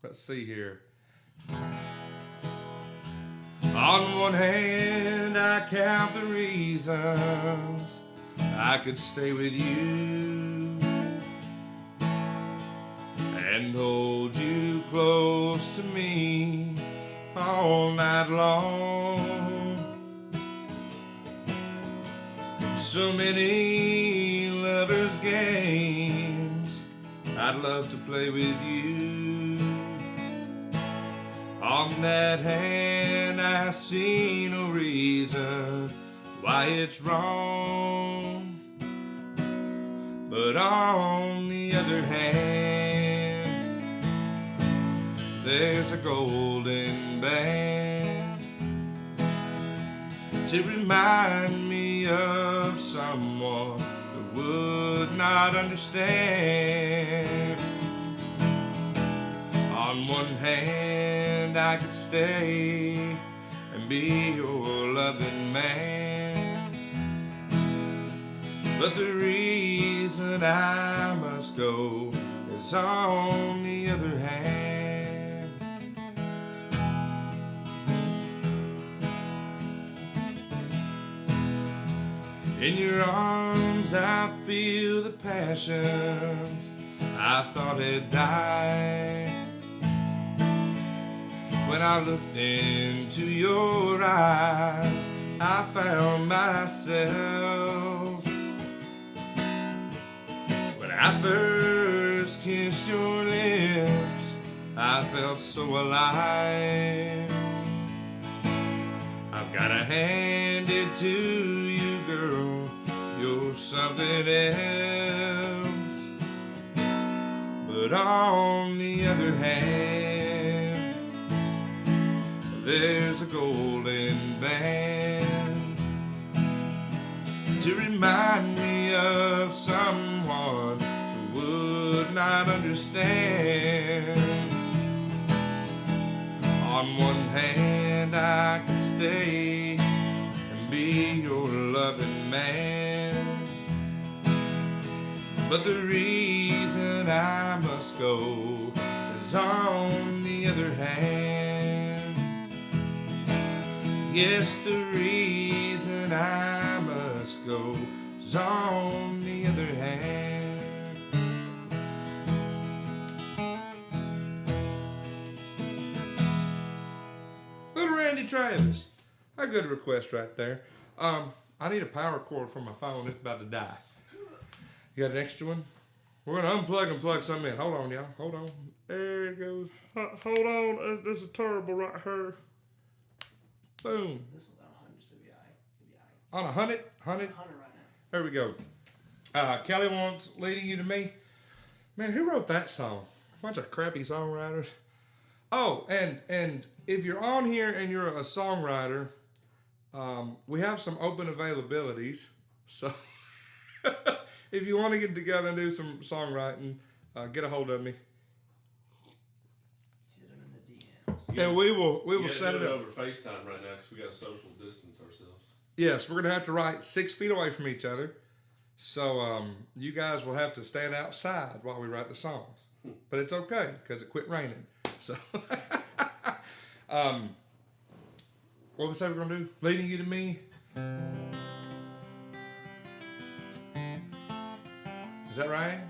Let's see here. On one hand, I count the reasons I could stay with you and hold you close to me all night long. So many lovers' games I'd love to play with you. On that hand, I see no reason why it's wrong. But on the other hand, there's a golden band to remind me of someone who would not understand. On one hand, I could stay and be your loving man, but the reason I must go is on the other hand. In your arms I feel the passions I thought had died. When I looked into your eyes, I found myself. When I first kissed your lips, I felt so alive. I've gotta hand it to you, girl, you're something else. But on the other hand, there's a golden band to remind me of someone who would not understand. On one hand, I could stay and be your loving man, but the reason I must go is on the other hand. Yes, the reason I must go is on the other hand. Little Randy Travis. A good request right there. I need a power cord for my phone. It's about to die. You got an extra one? We're going to unplug and plug some in. Hold on, y'all. Hold on. There it goes. Hold on. This is terrible right here. Boom. This one's on 100, so it'll be aight. On 100? 100? 100 right now. There we go. Kelly wants Leading You to Me. Man, who wrote that song? A bunch of crappy songwriters. Oh, and if you're on here and you're a songwriter, we have some open availabilities. So if you want to get together and do some songwriting, get a hold of me. Hit them in the DMs. And we will set it up over FaceTime right now because we got to social distance ourselves. Yes, we're gonna have to write 6 feet away from each other. So you guys will have to stand outside while we write the songs. But it's okay because it quit raining. So what we say we're gonna do? Leading You to Me. Is that right?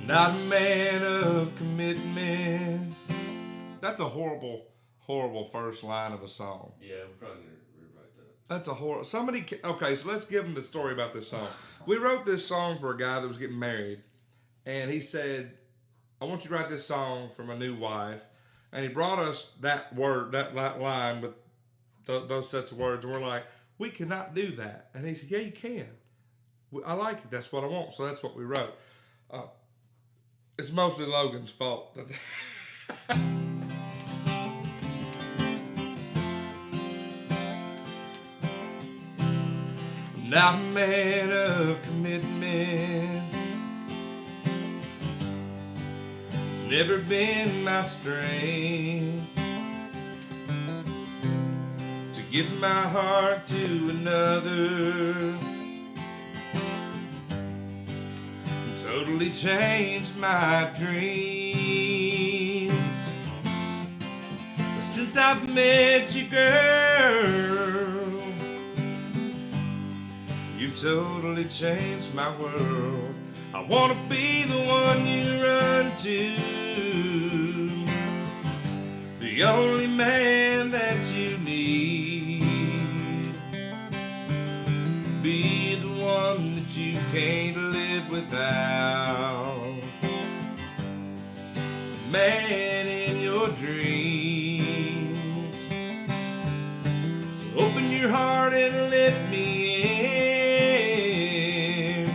Not a man of commitment. That's a horrible horrible first line of a song. Yeah, we probably need to rewrite that. That's a horrible. Okay, so let's give them the story about this song. We wrote this song for a guy that was getting married, and he said, "I want you to write this song for my new wife." And he brought us that line with those sets of words, and we're like, "We cannot do that." And he said, "Yeah, you can. I like it. That's what I want." So that's what we wrote. It's mostly Logan's fault. Not a man of commitment. It's never been my strength to give my heart to another. Totally changed my dreams. But since I've met you, girl, you totally changed my world. I wanna be the one you run to, the only man that you need. Be the one that you can't live without, the man in your dreams. So open your heart and let me in,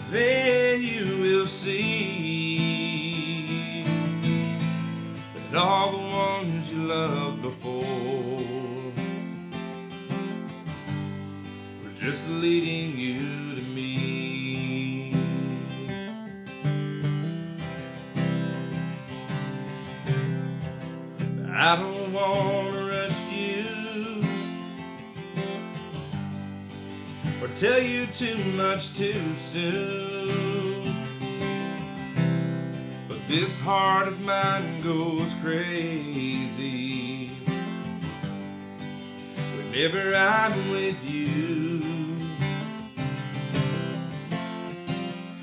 then you will see that all the ones you loved before were just leading you to me. I don't want to rush you or tell you too much too soon, but this heart of mine goes crazy whenever I'm with you.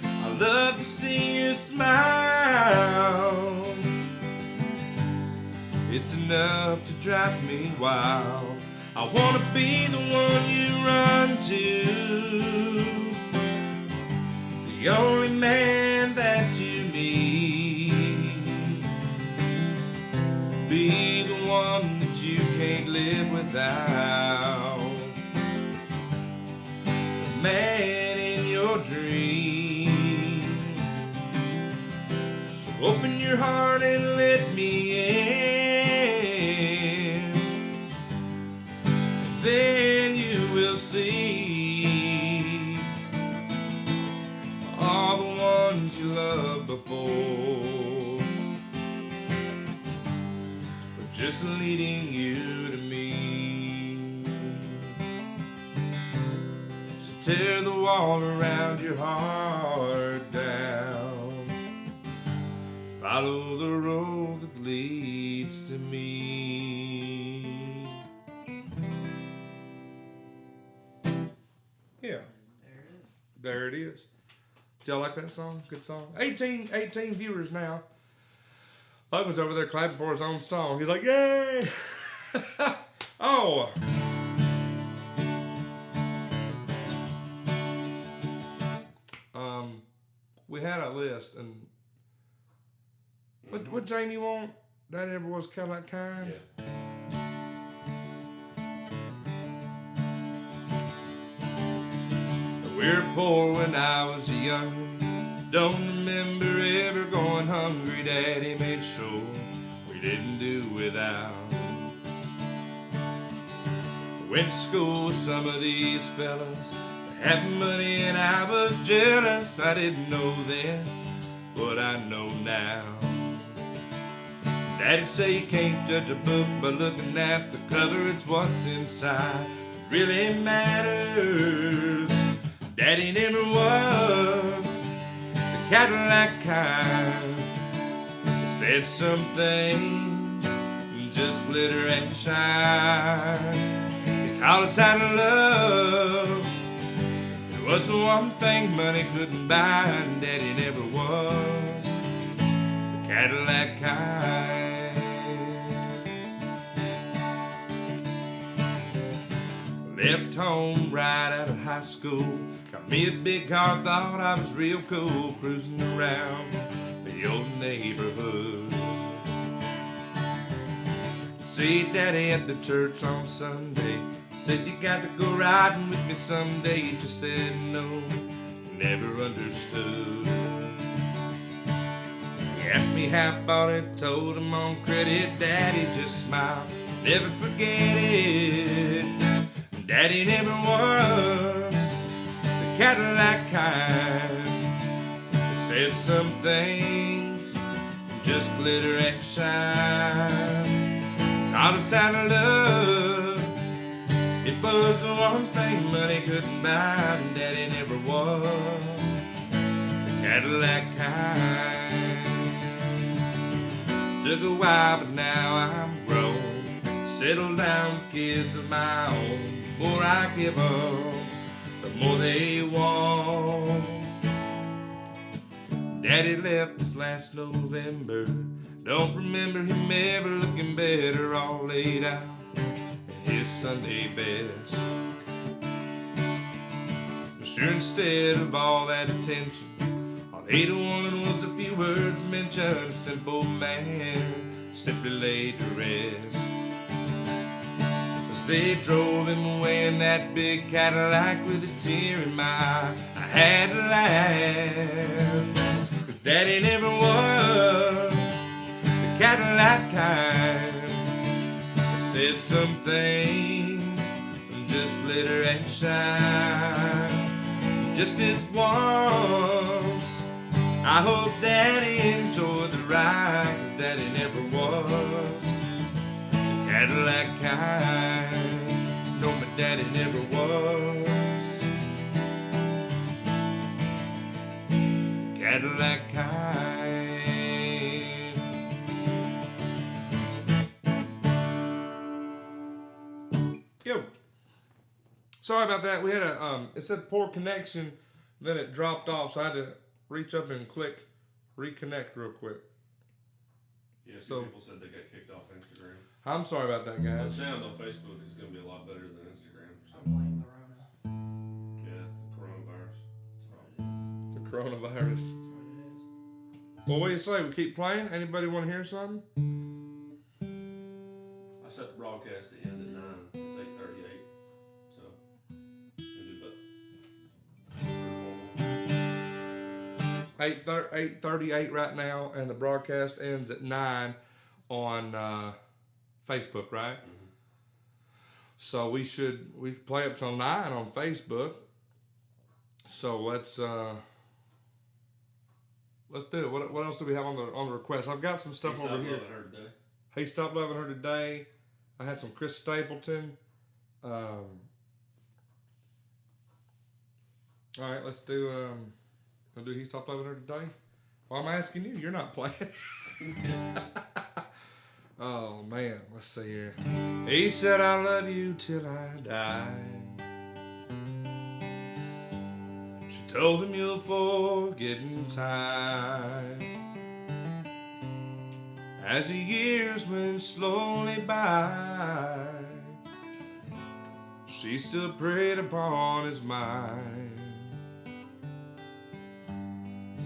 I love to see you smile. It's enough to drive me wild. I wanna be the one you run to, the only man that you need. Be the one that you can't live without, the man in your dreams. So open your heart and let me in, then you will see all the ones you loved before were just leading you to me. So tear the wall around your heart down, follow the road that leads to me. Yeah. There it is. Do y'all like that song? Good song. 18 viewers now. Logan's over there clapping for his own song. He's like, yay! Oh. We had a list, and what Jamie want? That ever was kind of like kind. Yeah. We were poor when I was a youngin'. Don't remember ever going hungry. Daddy made sure we didn't do without. Went to school with some of these fellas. They had money and I was jealous. I didn't know then what I know now. Daddy'd say you can't judge a book by looking at the cover. It's what's inside that really matters. Daddy never was the Cadillac kind. He said some things just glitter and shine. He taught us how to love. It was the one thing money couldn't buy, and Daddy never was the Cadillac kind. home right out of high school. Got me a big car, thought I was real cool, cruising around the old neighborhood. See Daddy at the church on Sunday. Said you got to go riding with me someday. He just said no, never understood. He asked me how I bought it, told him on credit. Daddy just smiled, never forget it. Daddy never was the Cadillac kind. He said some things just glitter and shine. Taught us how to love. It was the one thing money couldn't buy, and Daddy never was the Cadillac kind. Took a while, but now I'm grown, settled down with kids of my own. The more I give them, the more they want. Daddy left us last November. Don't remember him ever looking better, all laid out in his Sunday best. But sure, instead of all that attention, all he'd wanted was a few words mentioned. A simple man simply laid to rest. As they drove him away in that big Cadillac with a tear in my eye, I had to laugh, 'cause Daddy never was the Cadillac kind. I said some things just glitter and shine. Just this once, I hope Daddy enjoyed the ride, 'cause Daddy never was the Cadillac kind. No, my Daddy never was the Cadillac kind. Yo, sorry about that. We had a it said poor connection, then it dropped off, so I had to reach up and click reconnect real quick. Yeah, a few people said they got kicked off Instagram. I'm sorry about that, The guys. sound on Facebook is going to be a lot better than Instagram. So. I'm blaming the Rona. Yeah, the coronavirus. That's what it is. The coronavirus. That's what it is. Well, what do you say? We keep playing? Anybody want to hear something? I set the broadcast to end at 9. It's 8:38. So, it'll be about 8:38 right now, and the broadcast ends at 9 on Facebook, right? Mm-hmm. So we play up till 9 on Facebook. So let's do it. What else do we have on the request? I've got some stuff over here. Her today. He stopped loving her today. I had some Chris Stapleton. All right, let's do. He stopped loving her today. Well, I'm asking you. You're not playing. Oh man, let's see here. He said, "I love you till I die." She told him, "You'll forget in time." As the years went slowly by, she still preyed upon his mind.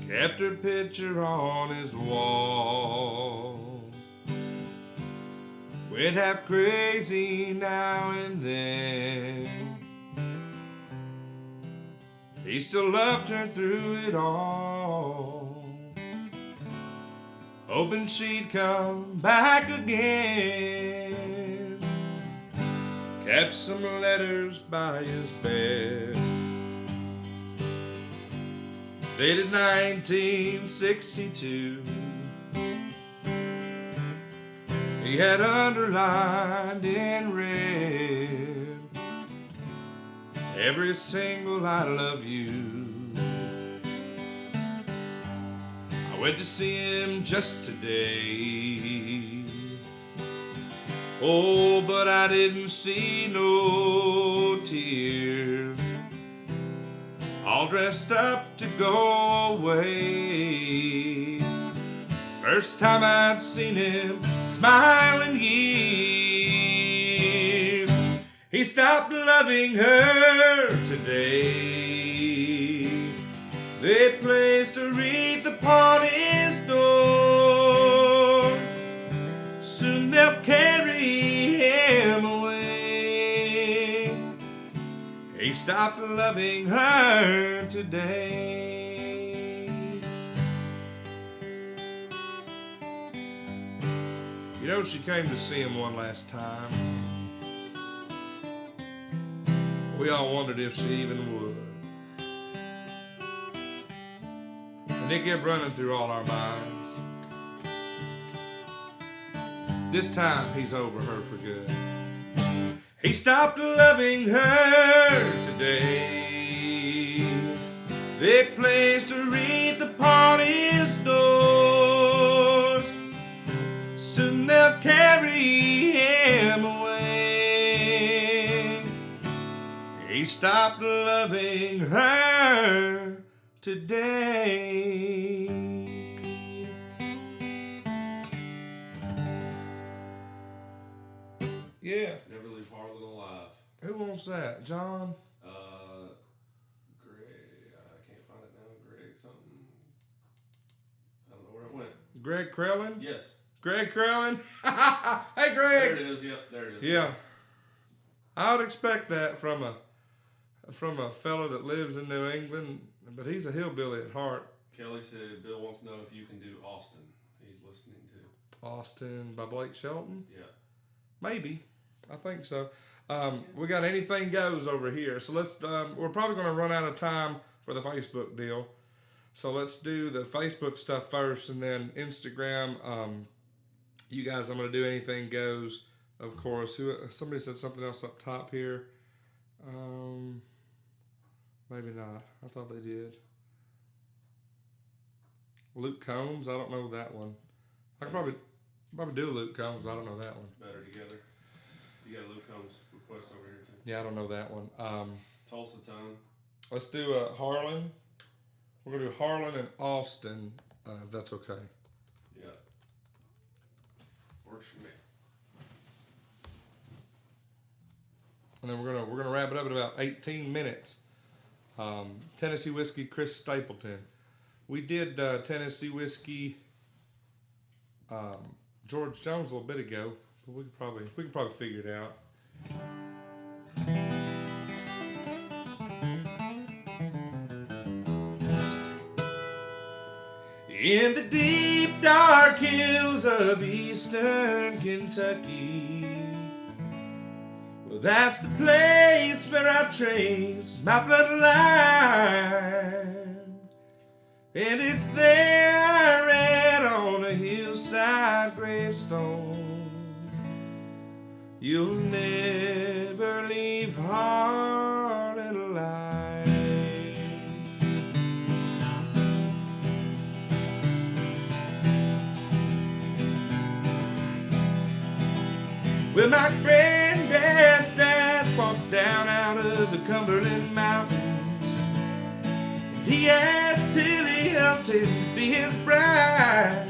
Kept her picture on his wall. Went half crazy now and then. He still loved her through it all, hoping she'd come back again. Kept some letters by his bed, dated 1962. He had underlined in red every single "I love you." I went to see him just today. Oh, but I didn't see no tears. All dressed up to go away. First time I'd seen him smile in years. He stopped loving her today. They placed a wreath upon his door. Soon they'll carry him away. He stopped loving her today. You know, she came to see him one last time. We all wondered if she even would. And it kept running through all our minds. This time he's over her for good. He stopped loving her today. They placed a wreath upon his door. Soon they'll carry him away. He stopped loving her today. Yeah. Never leave Harlan alive. Who wants that? John? Greg. I can't find it now. Greg something. I don't know where it went. Greg Krellin? Yes. Greg Krellin? Hey, Greg! There it is. Yep, there it is. Yeah. I would expect that from a fella that lives in New England, but he's a hillbilly at heart. Kelly said Bill wants to know if you can do Austin. He's listening to. Austin by Blake Shelton? Yeah. Maybe. I think so. We got Anything Goes over here. So let's, we're probably going to run out of time for the Facebook deal. So let's do the Facebook stuff first and then Instagram. You guys, I'm going to do Anything Goes, of course. Somebody said something else up top here. Maybe not. I thought they did. Luke Combs. I don't know that one. I could probably do Luke Combs, but I don't know that one. Better together. You got a Luke Combs request over here too. Yeah, I don't know that one. Tulsa Tone. Let's do Harlan. We're gonna do Harlan and Austin, if that's okay. Yeah. Works for me. And then we're gonna wrap it up in about 18 minutes. Tennessee Whiskey, Chris Stapleton. We did Tennessee Whiskey, George Jones a little bit ago, but we could probably figure it out. In the deep dark hills of eastern Kentucky, well, that's the place where I trace my bloodline. And it's there I read on a hillside gravestone, you'll never leave Harlan alive. Well, my granddad's dad walked down out of the Cumberland Mountains. He asked Tilly helped him to be his bride.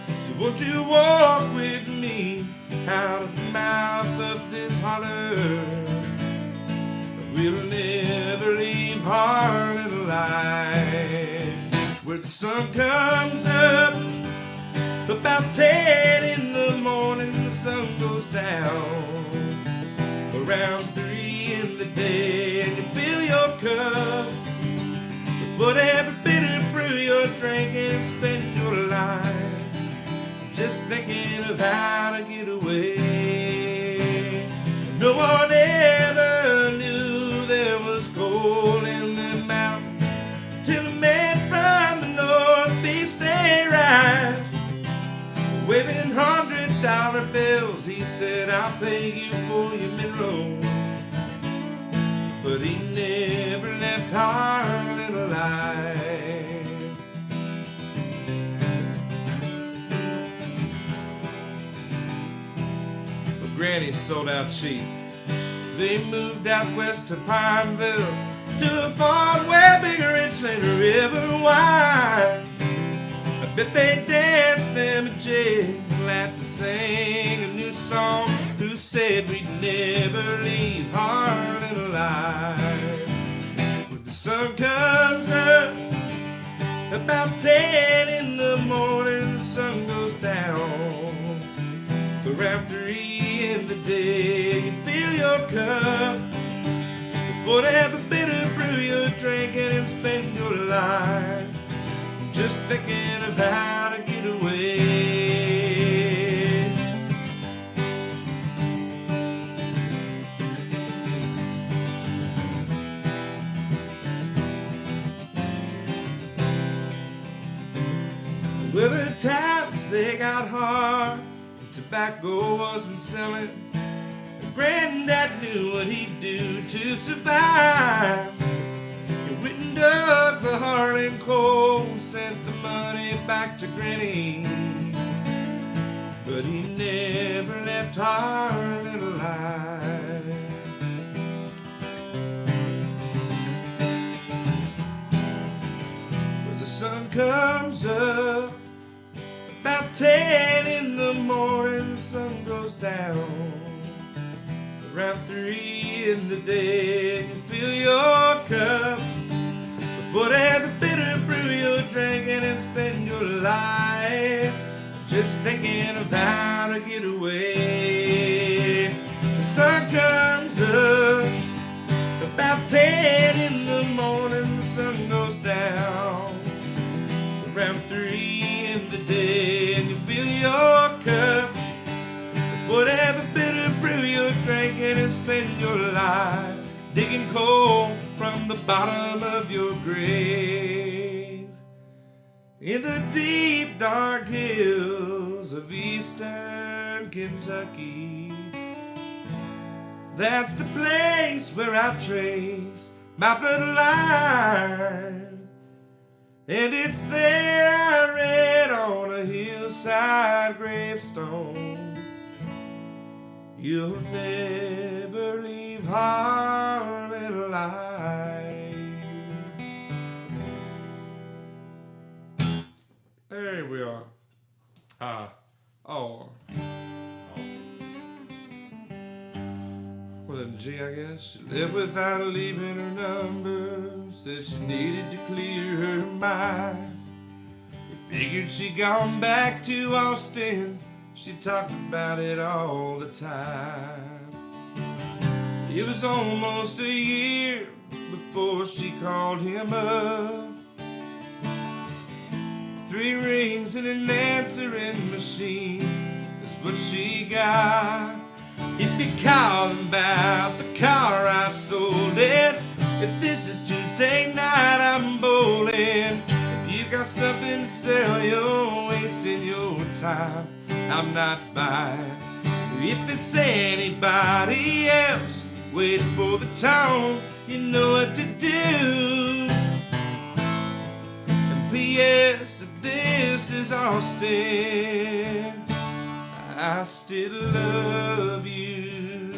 So won't you walk with me out of the mouth of this holler? We'll never leave Harlan alive. Where the sun comes up about 10 in the morning, the sun goes down around 3 in the day, and you fill your cup with whatever bitter brew you're drinking and spend your life just thinking of how to get away. No one ever knew there was coal in the mountains till a man from the northeast arrived, waving $100 bills. He said, I'll pay you for your minerals. But he never left Harlan alive. But Granny sold out cheap. They moved out west to Pineville, to a farm where Big Richland River winds. I bet they danced them a jig, laughed and sang a new song. Who said we'd never leave Harlan comes up about 10 in the morning, the sun goes down. Around 3 in the day, you fill your cup with whatever bitter brew you're drinking and spend your life just thinking of how to get away. Well, the times they got hard, tobacco wasn't selling, and Granddad knew what he'd do to survive. He went and dug the Harlan coal and sent the money back to Granny, but he never left Harlan alive. When the sun comes up about 10 in the morning, the sun goes down. Around 3 in the day, you fill your cup with whatever bitter brew you're drinking and spend your life just thinking of how to get away. The sun comes up about 10 in the morning, the sun goes down. Around 3 in the day, and you fill your cup with whatever bitter brew you're drinking and spend your life digging coal from the bottom of your grave in the deep dark hills of eastern Kentucky. That's the place where I trace my bloodline. And it's there I read on a hillside gravestone, you'll never leave Harlan alive. There we are. Well, then G, I guess. She left without leaving her number. Said she needed to clear her mind. We figured she'd gone back to Austin. She talked about it all the time. It was almost a year before she called him up. 3 rings and an answering machine is what she got. If you call about the car I sold it, if this is Tuesday night I'm bowling. If you got something to sell, you're wasting your time, I'm not buying. If it's anybody else waiting for the tone, you know what to do. And P.S. if this is Austin, I still love you.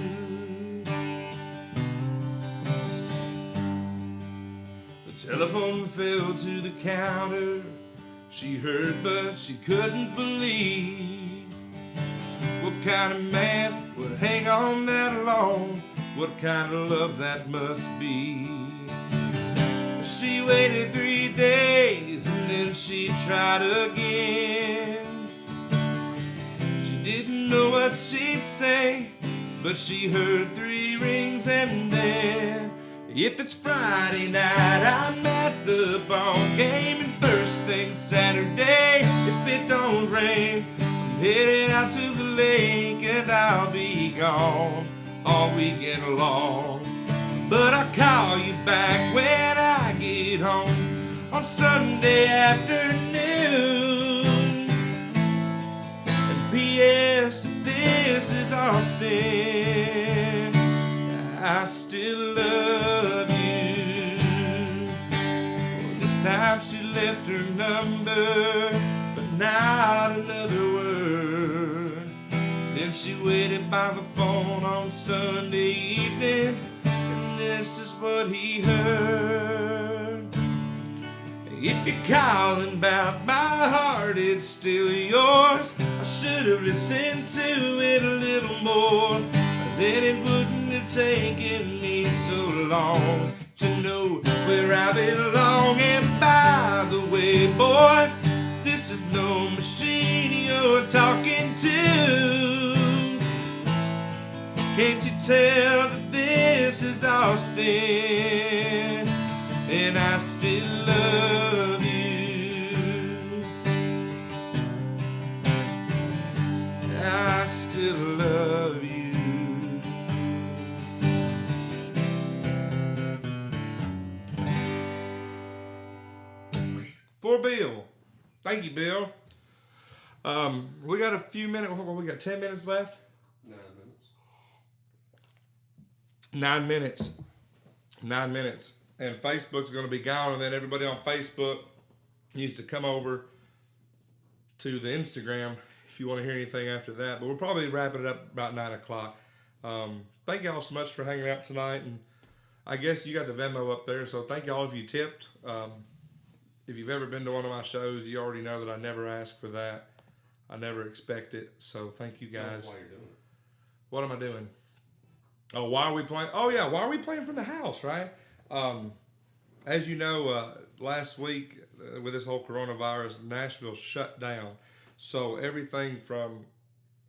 The telephone fell to the counter. She heard but she couldn't believe. What kind of man would hang on that long? What kind of love that must be? She waited 3 days and then she tried again. Didn't know what she'd say, but she heard 3 rings and then if it's Friday night, I'm at the ball game, and first thing Saturday, if it don't rain, I'm headed out to the lake and I'll be gone all weekend long. But I'll call you back when I get home on Sunday afternoon. P.S. if this is Austin, I still love you. Well, this time she left her number, but not another word. Then she waited by the phone on Sunday evening, and this is what he heard. If you're calling about my heart, it's still yours. I should have listened to it a little more, then it wouldn't have taken me so long to know where I belong. And by the way, boy, this is no machine you're talking to. Can't you tell that this is Austin, and I still love you. I still love you. For Bill. Thank you, Bill. We got a few minutes. We got 10 minutes left. 9 minutes. 9 minutes. 9 minutes. And Facebook's going to be gone, and then everybody on Facebook needs to come over to the Instagram if you want to hear anything after that. But we'll probably wrap it up about 9 o'clock. Thank y'all so much for hanging out tonight. And I guess you got the Venmo up there, so thank y'all if you tipped. If you've ever been to one of my shows, you already know that I never ask for that. I never expect it. So thank you guys. Why you're doing it. What am I doing? Oh, why are we playing? Oh, yeah. Why are we playing from the house, right? As you know, last week with this whole coronavirus, Nashville shut down. So everything from,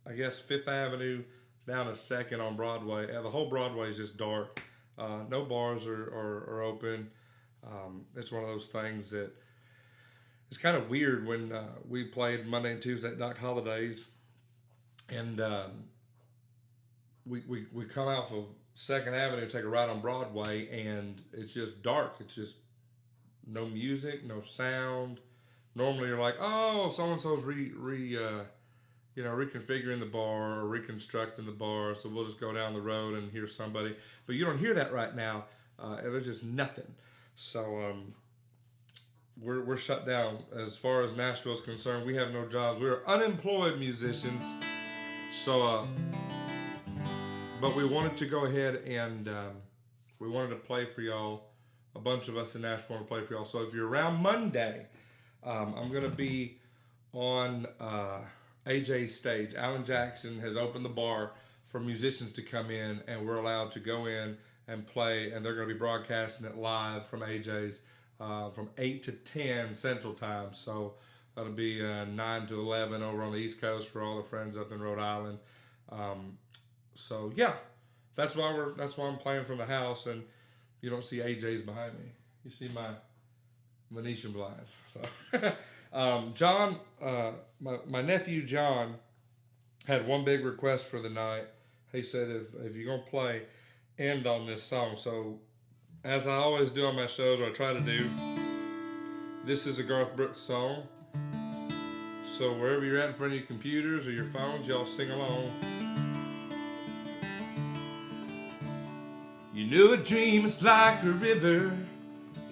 I guess, 5th Avenue down to 2nd on Broadway. The whole Broadway is just dark. No bars are open. It's one of those things that it's kind of weird when we played Monday and Tuesday at Doc Holliday's, and we come off of 2nd Avenue, take a ride on Broadway, and it's just dark. It's just no music, no sound. Normally you're like, oh, so-and-so's reconfiguring the bar or reconstructing the bar, so we'll just go down the road and hear somebody. But you don't hear that right now. There's just nothing. So we're shut down as far as Nashville's concerned. We have no jobs. We're unemployed musicians. So, but we wanted to go ahead and we wanted to play for y'all. A bunch of us in Nashville want to play for y'all. So if you're around Monday, I'm going to be on AJ's stage. Alan Jackson has opened the bar for musicians to come in, and we're allowed to go in and play, and they're going to be broadcasting it live from AJ's from 8 to 10 Central Time. So that'll be 9 to 11 over on the East Coast for all the friends up in Rhode Island. So yeah, that's why I'm playing from the house, and you don't see AJ's behind me. You see my Venetian blinds. So John, my nephew John had one big request for the night. He said if you're gonna play, end on this song. So as I always do on my shows, or I try to do, this is a Garth Brooks song. So wherever you're at in front of your computers or your phones, y'all sing along. You know a dream is like a river,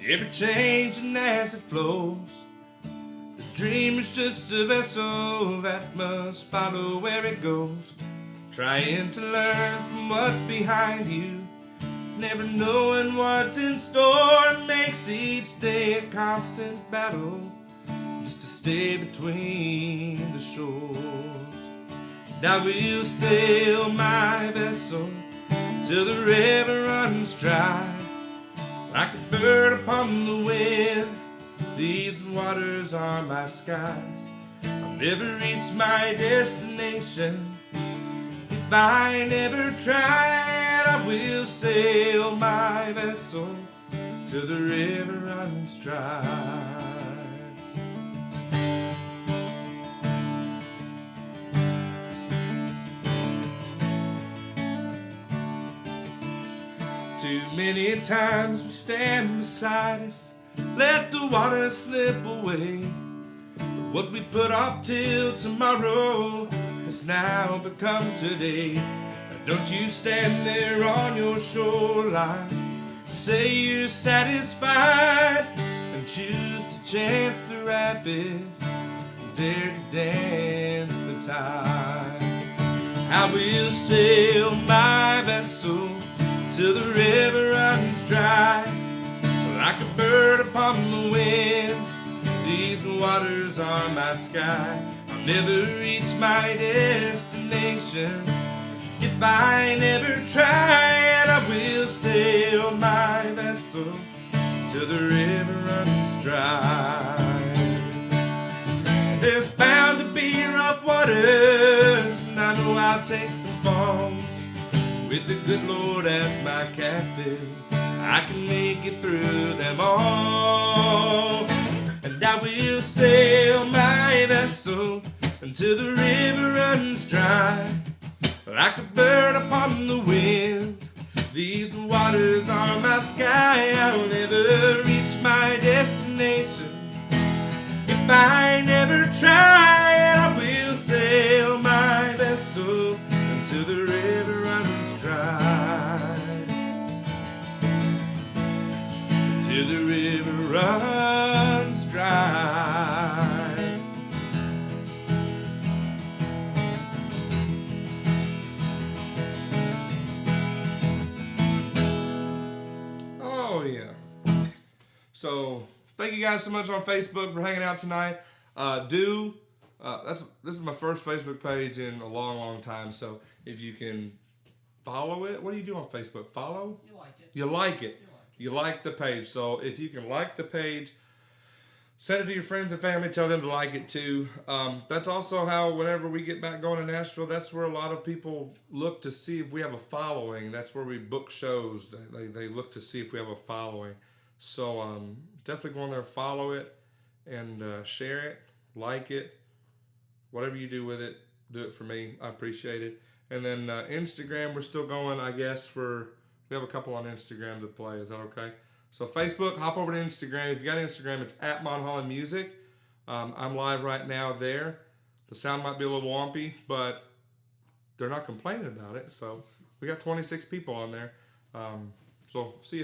ever changing as it flows. The dream is just a vessel that must follow where it goes, trying to learn from what's behind you, never knowing what's in store. Makes each day a constant battle just to stay between the shores. And I will sail my vessel till the river runs dry, like a bird upon the wind. These waters are my skies. I'll never reach my destination if I never try. I will sail my vessel till the river runs dry. Too many times we stand beside it, let the water slip away. But what we put off till tomorrow has now become today. Now don't you stand there on your shoreline, say you're satisfied, and choose to chance the rapids and dare to dance the tides. I will sail my vessel till the river runs dry, like a bird upon the wind. These waters are my sky. I'll never reach my destination if I never try. And I will sail my vessel until the river runs dry. There's bound to be rough waters, and I know I'll take some falls. With the good Lord as my captain, I can make it through them all. And I will sail my vessel until the river runs dry. Like a bird upon the wind, these waters are my sky. I'll never reach my destination if I never try. And I will sail my vessel until the river runs dry. Until the river runs dry. Oh yeah. So thank you guys so much on Facebook for hanging out tonight. This is my first Facebook page in a long time. So if you can follow it, what do you do on Facebook? Follow? You like it. You like it. You like the page. So if you can like the page, send it to your friends and family. Tell them to like it too. That's also how whenever we get back going to Nashville, that's where a lot of people look to see if we have a following. That's where we book shows. They look to see if we have a following. So definitely go on there, follow it, and share it, like it. Whatever you do with it, do it for me. I appreciate it. And then Instagram, we're still going, I guess, we have a couple on Instagram to play. Is that okay? So Facebook, hop over to Instagram. If you got Instagram, it's at Monhollen Music. I'm live right now there. The sound might be a little wompy, but they're not complaining about it. So we got 26 people on there. So see you.